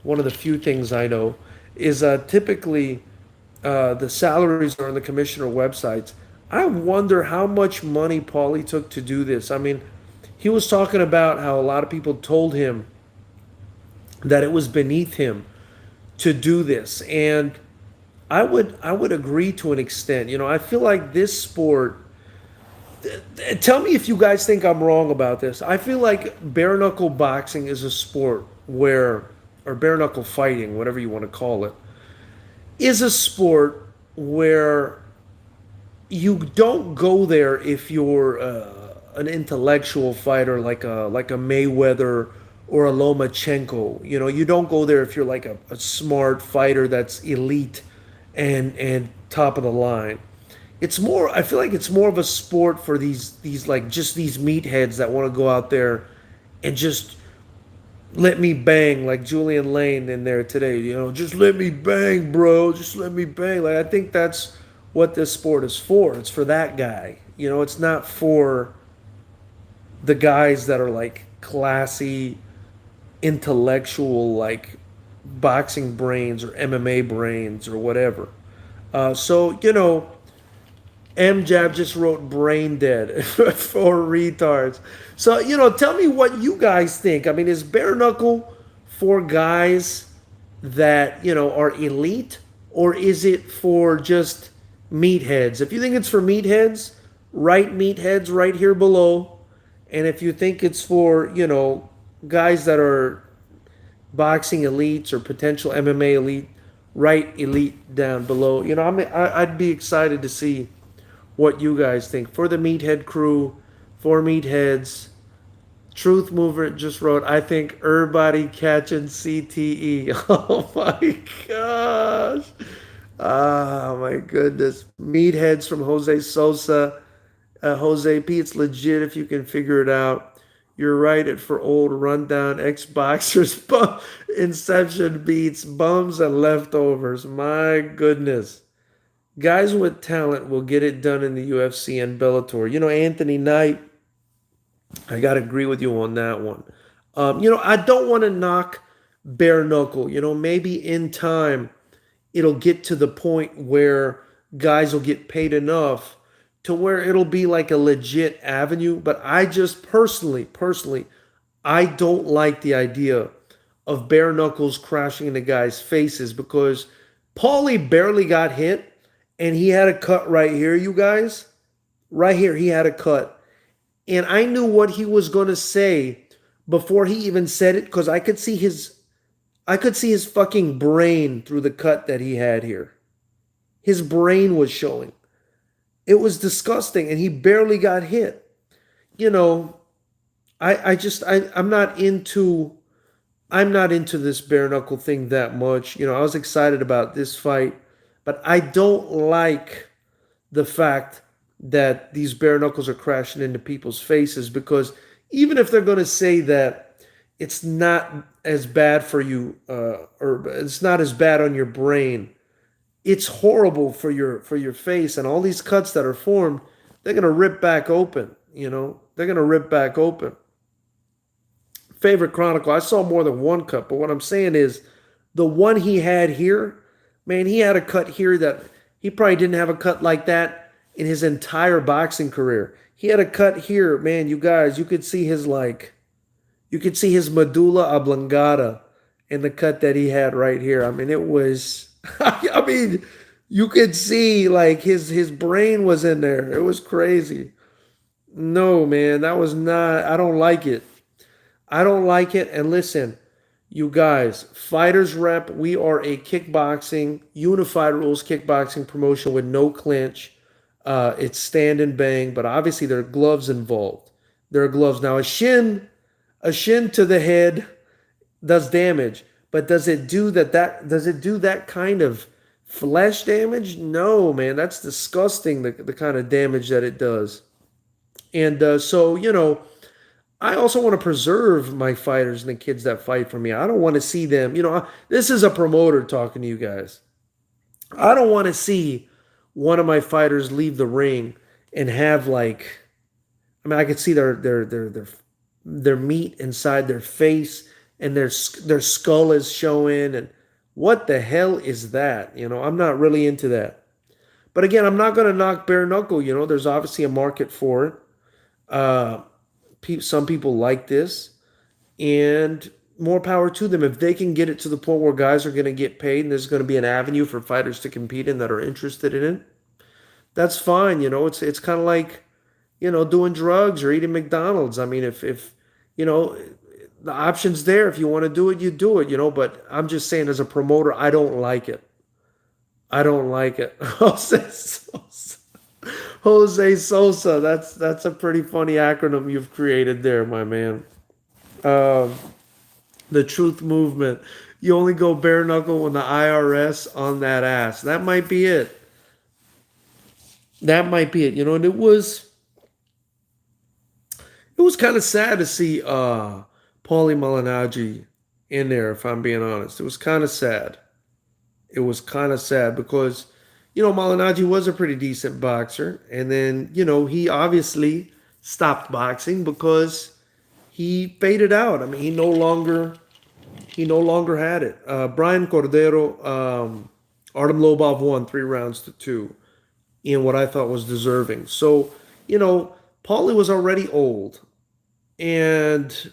one of the few things I know is typically the salaries are on the commissioner websites. I wonder how much money Paulie took to do this. I mean, he was talking about how a lot of people told him that it was beneath him to do this, and I would agree to an extent. I feel like this sport. Tell me if you guys think I'm wrong about this. I feel like bare knuckle boxing is a sport or bare knuckle fighting, whatever you want to call it, is a sport where you don't go there if you're an intellectual fighter like a Mayweather or a Lomachenko. You don't go there if you're like a smart fighter that's elite and top of the line. I feel like it's more of a sport for these like just these meatheads that want to go out there and just let me bang, like Julian Lane in there today, just let me bang, bro, just let me bang. Like, I think that's what this sport is for. It's for that guy. It's not for the guys that are like classy, intellectual, like boxing brains or MMA brains or whatever. So, MJab just wrote brain dead for retards. So, tell me what you guys think. I mean, is bare knuckle for guys that, are elite, or is it for just meatheads? If you think it's for meatheads, write meatheads right here below. And if you think it's for, guys that are boxing elites or potential MMA elite, write elite down below. I'd be excited to see what you guys think. For the Meathead crew, for Meatheads, Truth Mover just wrote, I think everybody catching CTE. Oh my gosh. Ah, my goodness. Meatheads from Jose Sosa. Jose P, it's legit if you can figure it out. You're right, it for old rundown ex-boxers. Inception beats bums and leftovers. My goodness. Guys with talent will get it done in the UFC and Bellator. Anthony Knight, I got to agree with you on that one. I don't want to knock bare knuckle. Maybe in time it'll get to the point where guys will get paid enough to where it'll be like a legit avenue. But I just personally, I don't like the idea of bare knuckles crashing into guys' faces because Paulie barely got hit and he had a cut right here, you guys. Right here, he had a cut. And I knew what he was going to say before he even said it because I could see his fucking brain through the cut that he had here. His brain was showing. It was disgusting and he barely got hit. I'm not into this bare knuckle thing that much. I was excited about this fight, but I don't like the fact that these bare knuckles are crashing into people's faces because even if they're going to say that it's not as bad for you or it's not as bad on your brain, it's horrible for your face, and all these cuts that are formed, they're going to rip back open. They're going to rip back open. Favorite Chronicle, I saw more than one cut, but what I'm saying is the one he had here, man, he had a cut here that he probably didn't have a cut like that in his entire boxing career. He had a cut here, man, you guys, you could see his medulla oblongata in the cut that he had right here. I mean, it was, you could see like his brain was in there. It was crazy. No, man, that was not, I don't like it. I don't like it. And listen, you guys, Fighters Rep, we are a kickboxing, unified rules kickboxing promotion with no clinch. It's stand and bang, but obviously there are gloves involved. There are gloves. Now, a shin to the head does damage, but does it do that kind of flesh damage? No, man, that's disgusting, the kind of damage that it does. And so, I also want to preserve my fighters and the kids that fight for me. I don't want to see them, this is a promoter talking to you guys. I don't want to see one of my fighters leave the ring and have I could see their meat inside their face and their skull is showing, and what the hell is that? I'm not really into that. But again, I'm not going to knock bare knuckle. There's obviously a market for it. Some people like this, and more power to them. If they can get it to the point where guys are going to get paid and there's going to be an avenue for fighters to compete in that are interested in it, that's fine. It's kind of like, doing drugs or eating McDonald's. I mean, if the option's there, if you want to do it, you do it, but I'm just saying as a promoter, I don't like it. I don't like it. Jose Sosa, that's a pretty funny acronym you've created there, my man. The Truth Movement. You only go bare knuckle when the IRS on that ass. That might be it. That might be it. And it was kind of sad to see Paulie Malignaggi in there, if I'm being honest. It was kind of sad. It was kind of sad because Malignaggi was a pretty decent boxer. And then, he obviously stopped boxing because he faded out. I mean, he no longer had it. Brian Cordero, Artem Lobov won 3 rounds to 2 in what I thought was deserving. So, Paulie was already old. And,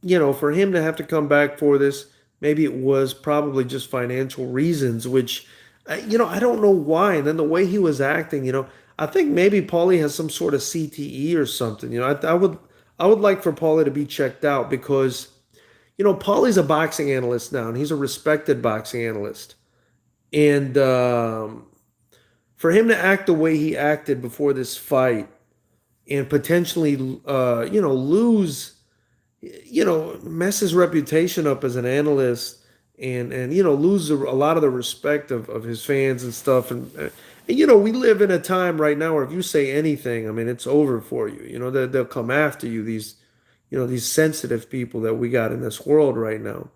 for him to have to come back for this, maybe it was probably just financial reasons, which I don't know why. And then the way he was acting, I think maybe Paulie has some sort of CTE or something. I would like for Paulie to be checked out because Paulie's a boxing analyst now, and he's a respected boxing analyst. And for him to act the way he acted before this fight and potentially, lose, mess his reputation up as an analyst and lose a lot of the respect of his fans and stuff. And we live in a time right now where if you say anything, I mean, it's over for you. They'll come after you, these sensitive people that we got in this world right now.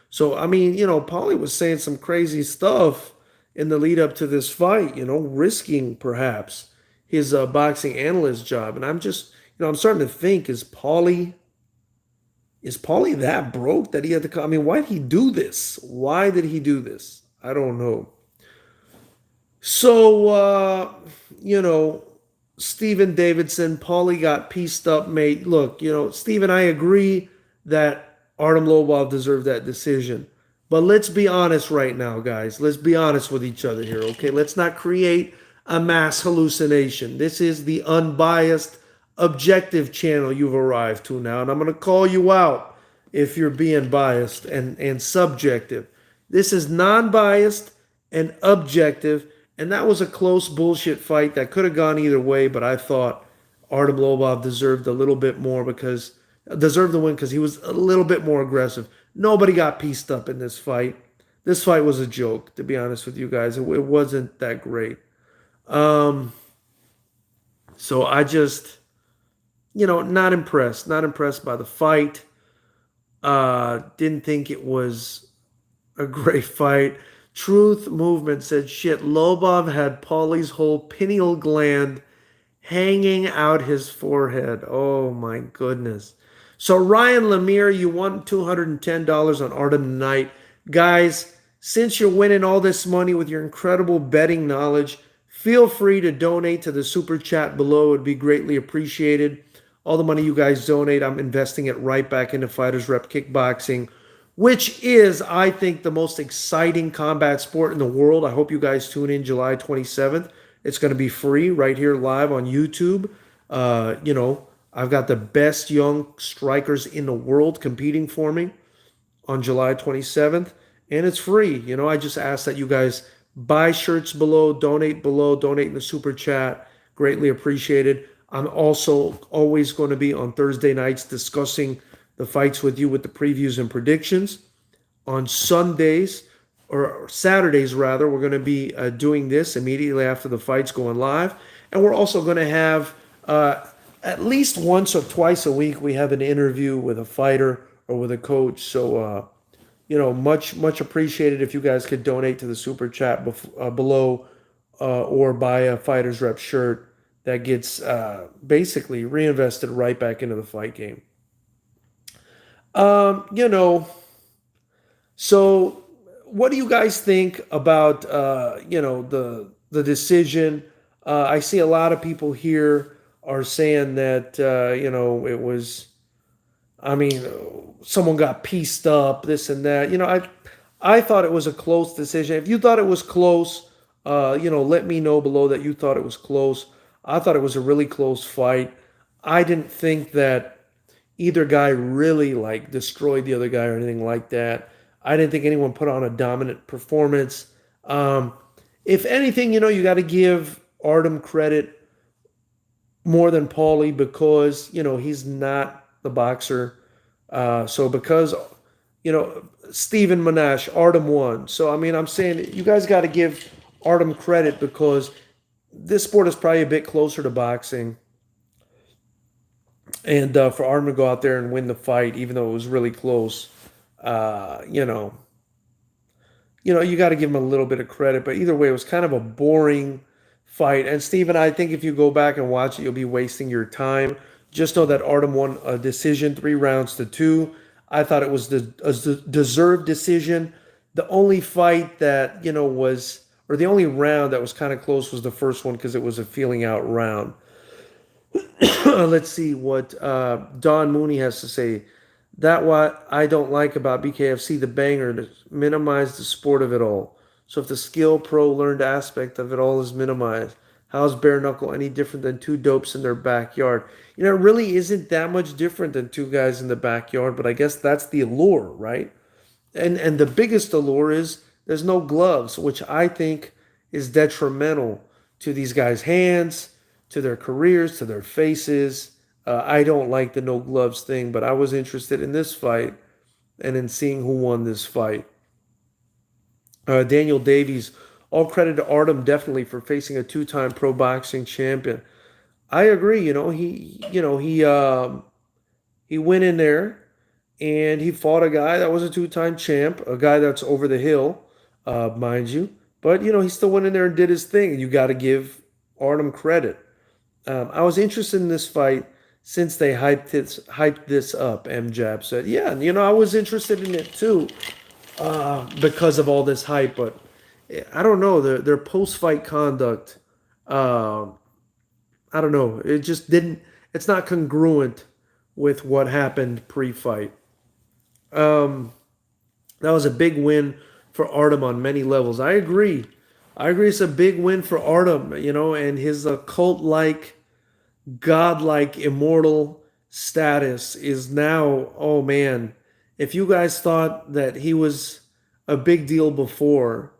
So, I mean, Paulie was saying some crazy stuff in the lead up to this fight, risking perhaps his boxing analyst job. And I'm just, I'm starting to think, is Paulie that broke that he had to come? I mean, why did he do this? Why did he do this? I don't know. So, Steven Davidson, Paulie got pieced up, mate. Look, Steven, I agree that Artem Lobov deserved that decision. But let's be honest right now, guys. Let's be honest with each other here, okay? Let's not create a mass hallucination. This is the unbiased, objective channel you've arrived to now. And I'm going to call you out if you're being biased and subjective. This is non-biased and objective. And that was a close bullshit fight that could have gone either way, but I thought Artem Lobov deserved a little bit more deserved the win because he was a little bit more aggressive. Nobody got pieced up in this fight. This fight was a joke, to be honest with you guys. It wasn't that great. So I just, not impressed. Not impressed by the fight. Didn't think it was a great fight. Truth Movement said, shit, Lobov had Paulie's whole pineal gland hanging out his forehead. Oh my goodness. So Ryan Lemire, you won $210 on Artem tonight. Guys, since you're winning all this money with your incredible betting knowledge, feel free to donate to the super chat below. It would be greatly appreciated. All the money you guys donate, I'm investing it right back into Fighters Rep Kickboxing, which is, I think, the most exciting combat sport in the world. I hope you guys tune in July 27th. It's going to be free right here live on YouTube. I've got the best young strikers in the world competing for me on July 27th, and it's free. I just ask that you guys buy shirts below, donate in the super chat. Greatly appreciated. I'm also always going to be on Thursday nights discussing the fights with you with the previews and predictions. On Sundays, or Saturdays rather, we're going to be doing this immediately after the fights going live. And we're also going to have, at least once or twice a week, we have an interview with a fighter or with a coach. So, much appreciated if you guys could donate to the super chat below or buy a Fighters Rep shirt that gets basically reinvested right back into the fight game. So what do you guys think about, the decision? I see a lot of people here are saying that, it was, someone got pieced up, this and that. I thought it was a close decision. If you thought it was close, let me know below that you thought it was close. I thought it was a really close fight. I didn't think that either guy really destroyed the other guy or anything like that. I didn't think anyone put on a dominant performance. If anything, you got to give Artem credit more than Paulie because, he's not the boxer. So because, Stephen Monash, Artem won. So, I'm saying you guys got to give Artem credit because this sport is probably a bit closer to boxing. And for Artem to go out there and win the fight, even though it was really close, you got to give him a little bit of credit. But either way, it was kind of a boring fight. And Steven, I think if you go back and watch it, you'll be wasting your time. Just know that Artem won a decision, 3-2. I thought it was a deserved decision. The only fight that, the only round that was kind of close was the first one because it was a feeling out round. Let's see what Don Mooney has to say. That what I don't like about BKFC, the banger, to minimize the sport of it all. So if the skill pro learned aspect of it all is minimized, How's bare knuckle any different than two dopes in their backyard? You know, it really isn't that much different than two guys in the backyard, but I guess that's the allure, right? And the biggest allure is there's no gloves, which I think is detrimental to these guys' hands, to their careers, to their faces. I don't like the no gloves thing, but I was interested in this fight and in seeing who won this fight. Daniel Davies, all credit to Artem definitely for facing a two-time pro boxing champion. I agree. He went in there and he fought a guy that was a two-time champ, a guy that's over the hill, mind you. But he still went in there and did his thing. You got to give Artem credit. I was interested in this fight since they hyped this up. MJab said, "Yeah, I was interested in it too because of all this hype." But I don't know their post-fight conduct. Uh, I don't know. It just didn't. It's not congruent with what happened pre-fight. Um, that was a big win for Artem on many levels. I agree. I agree. It's a big win for Artem, and his cult-like, godlike, immortal status is now. Oh man, if you guys thought that he was a big deal before,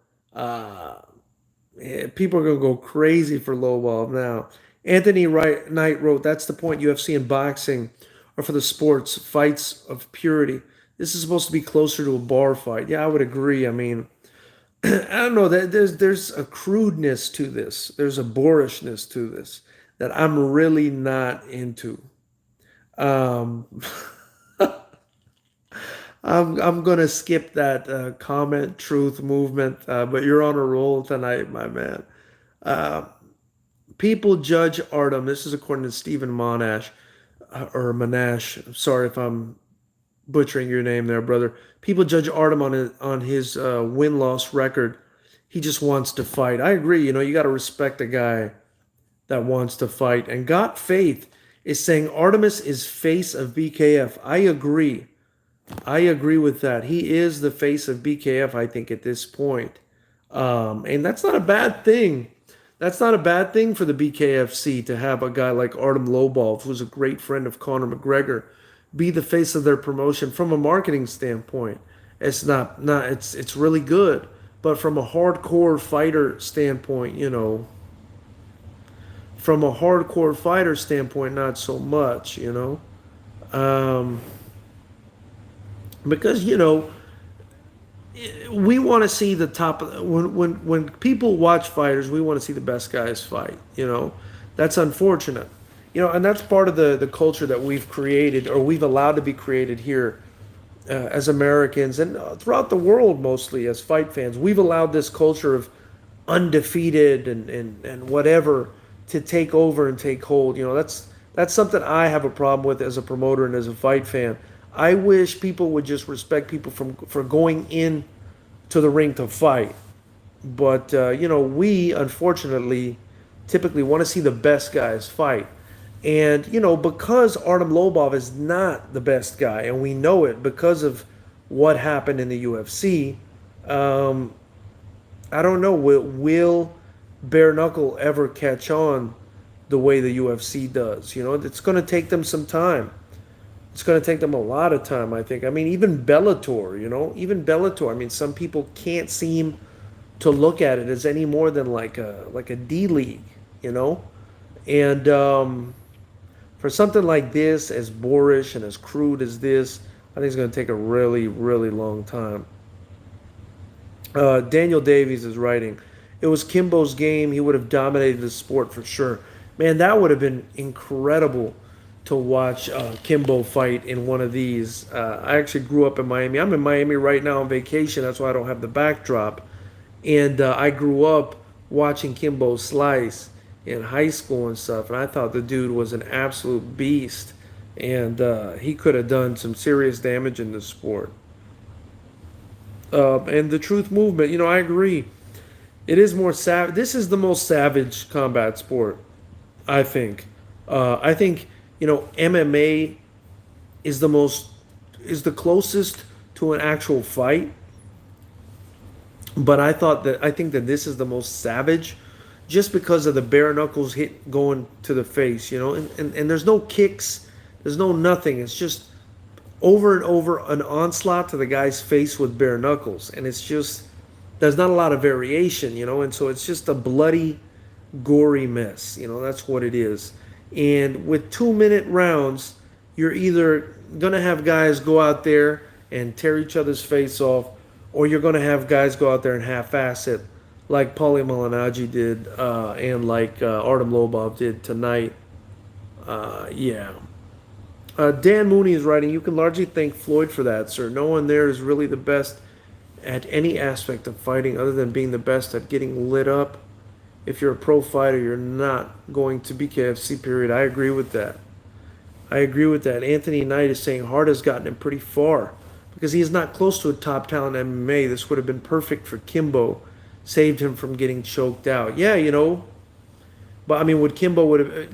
people are gonna go crazy for Lobov now. Anthony Knight wrote, "That's the point. UFC and boxing are for the sports fights of purity. This is supposed to be closer to a bar fight." Yeah, I would agree. I mean, I don't know. There's a crudeness to this. There's a boorishness to this that I'm really not into. Um, I'm gonna skip that comment truth movement, but you're on a roll tonight, my man. Uh, People judge Artem. This is according to Stephen Monash or Monash. Sorry if I'm butchering your name there, brother. People judge Artem on his win-loss record. He just wants to fight. I agree. You got to respect a guy that wants to fight. And Got Faith is saying Artemis is face of BKF. I agree. I agree with that. He is the face of BKF, I think, at this point. And that's not a bad thing. That's not a bad thing for the BKFC to have a guy like Artem Lobov, who's a great friend of Conor McGregor, be the face of their promotion from a marketing standpoint. It's really good. But from a hardcore fighter standpoint, not so much. Um, because we want to see the top when people watch fighters, we want to see the best guys fight. That's unfortunate. And that's part of the culture that we've created, or we've allowed to be created here as Americans and throughout the world, mostly as fight fans. We've allowed this culture of undefeated and whatever to take over and take hold. That's something I have a problem with as a promoter and as a fight fan. I wish people would just respect people for going in to the ring to fight. But we unfortunately typically want to see the best guys fight. And because Artem Lobov is not the best guy, and we know it because of what happened in the UFC. I don't know. Will bare knuckle ever catch on the way the UFC does? It's going to take them some time. It's going to take them a lot of time, I think. I mean, even Bellator. I mean, some people can't seem to look at it as any more than like a D League, And for something like this, as boorish and as crude as this, I think it's going to take a really, really long time. Daniel Davies is writing, "It was Kimbo's game. He would have dominated the sport for sure." Man, that would have been incredible to watch Kimbo fight in one of these. I actually grew up in Miami. I'm in Miami right now on vacation. That's why I don't have the backdrop. And I grew up watching Kimbo slice in high school and stuff. And I thought the dude was an absolute beast. And he could have done some serious damage in the sport. And the truth movement, I agree. It is more savage. This is the most savage combat sport, I think. I think MMA is the closest to an actual fight. But I think that this is the most savage, just because of the bare knuckles hit going to the face, you know, and there's no kicks, there's no nothing. It's just over and over an onslaught to the guy's face with bare knuckles. And it's just, there's not a lot of variation, you know, and so it's just a bloody, gory mess, you know, that's what it is. And with 2-minute rounds, you're either going to have guys go out there and tear each other's face off, or you're going to have guys go out there and half-ass it, like Paulie Malignaggi did, and like Artem Lobov did tonight. Yeah. Dan Mooney is writing, you can largely thank Floyd for that, sir. No one there is really the best at any aspect of fighting other than being the best at getting lit up. If you're a pro fighter, you're not going to BKFC, period. I agree with that. I agree with that. Anthony Knight is saying Hart has gotten him pretty far because he is not close to a top talent in MMA. This would have been perfect for Kimbo. Saved him from getting choked out. Yeah, you know. But I mean, Kimbo would have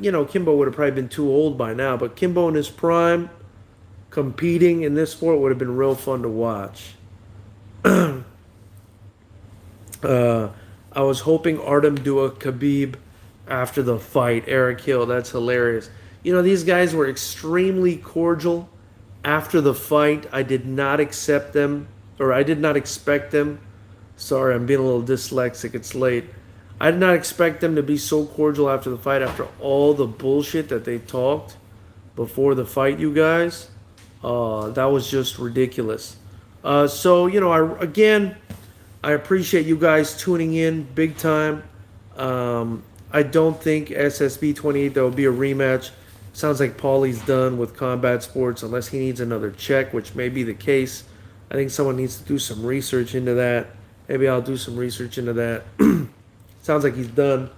probably been too old by now. But Kimbo in his prime, competing in this sport would have been real fun to watch. I was hoping Artem do a Khabib after the fight. Eric Hill, that's hilarious. You know, these guys were extremely cordial after the fight. I did not accept them, or I did not expect them. Sorry, I'm being a little dyslexic. It's late. I did not expect them to be so cordial after the fight, after all the bullshit that they talked before the fight, you guys. That was just ridiculous. So, you know, I appreciate you guys tuning in big time. I don't think SSB 28, there will be a rematch. Sounds like Paulie's done with combat sports unless he needs another check, which may be the case. I think someone needs to do some research into that. Maybe I'll do some research into that. Sounds like he's done.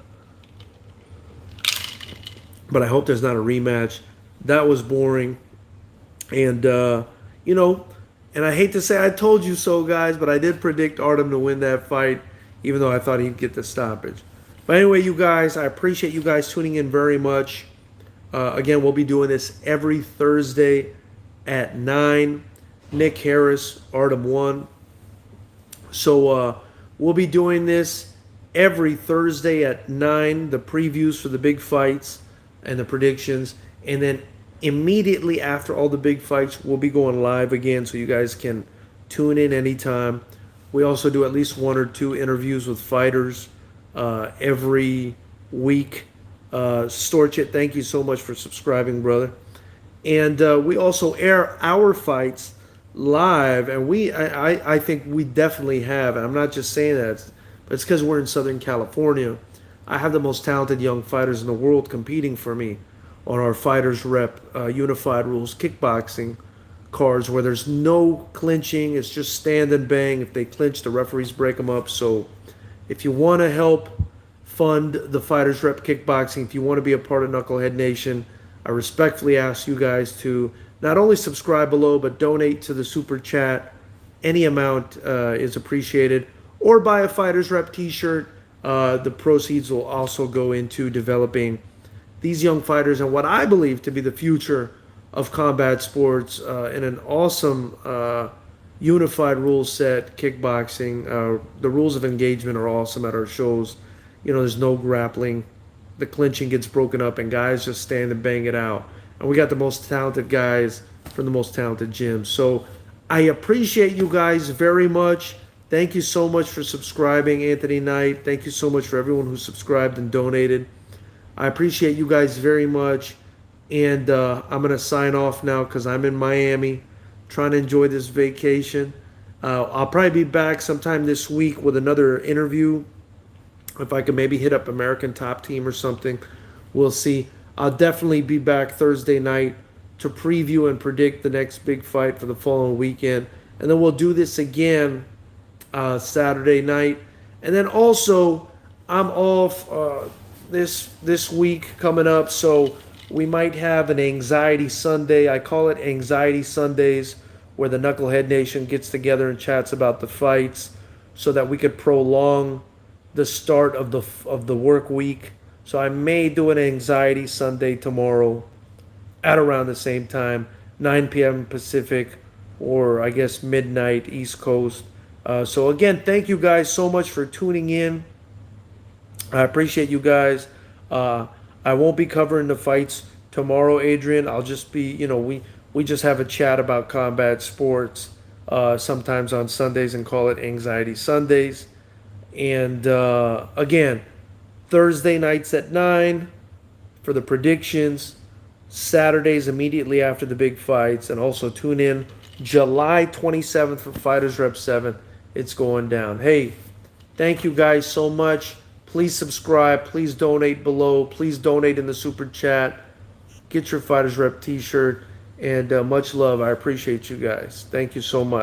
But I hope there's not a rematch. That was boring. And, you know, and I hate to say I told you so, guys, but I did predict Artem to win that fight, even though I thought he'd get the stoppage. But anyway, you guys, I appreciate you guys tuning in very much. Again, we'll be doing this every Thursday at 9. Nick Harris, Artem 1. So we'll be doing this every Thursday at 9, the previews for the big fights and the predictions. And then immediately after all the big fights, we'll be going live again so you guys can tune in anytime. We also do at least 1 or 2 interviews with fighters every week. Storchit, thank you so much for subscribing, brother. And we also air our fights live, and I think we definitely have, and I'm not just saying that, but it's because we're in Southern California. I have the most talented young fighters in the world competing for me on our Fighters Rep Unified Rules kickboxing cards, where there's no clinching. It's just stand and bang. If they clinch, the referees break them up. So if you want to help fund the Fighters Rep kickboxing, if you want to be a part of Knucklehead Nation, I respectfully ask you guys to not only subscribe below, but donate to the super chat. Any amount is appreciated. Or buy a Fighters Rep t-shirt. The proceeds will also go into developing these young fighters and what I believe to be the future of combat sports in an awesome unified rules set, kickboxing. The rules of engagement are awesome at our shows. You know, there's no grappling. The clinching gets broken up and guys just stand and bang it out. And we got the most talented guys from the most talented gyms. So I appreciate you guys very much. Thank you so much for subscribing, Anthony Knight. Thank you so much for everyone who subscribed and donated. I appreciate you guys very much. And I'm going to sign off now because I'm in Miami trying to enjoy this vacation. I'll probably be back sometime this week with another interview. If I can maybe hit up American Top Team or something, we'll see. I'll definitely be back Thursday night to preview and predict the next big fight for the following weekend. And then we'll do this again Saturday night. And then also, I'm off this week coming up, so we might have an Anxiety Sunday. I call it Anxiety Sundays, where the Knucklehead Nation gets together and chats about the fights so that we could prolong the start of the work week. So I may do an Anxiety Sunday tomorrow at around the same time, 9 p.m. Pacific, or I guess midnight East Coast. So again, thank you guys so much for tuning in. I appreciate you guys. Uh, I won't be covering the fights tomorrow, Adrian. I'll just be, we just have a chat about combat sports sometimes on Sundays and call it Anxiety Sundays. And again, Thursday nights at 9 for the predictions, Saturdays immediately after the big fights, and also tune in July 27th for Fighters Rep 7. It's going down. Hey, thank you guys so much. Please subscribe. Please donate below. Please donate in the super chat. Get your Fighters Rep t-shirt. And much love. I appreciate you guys. Thank you so much.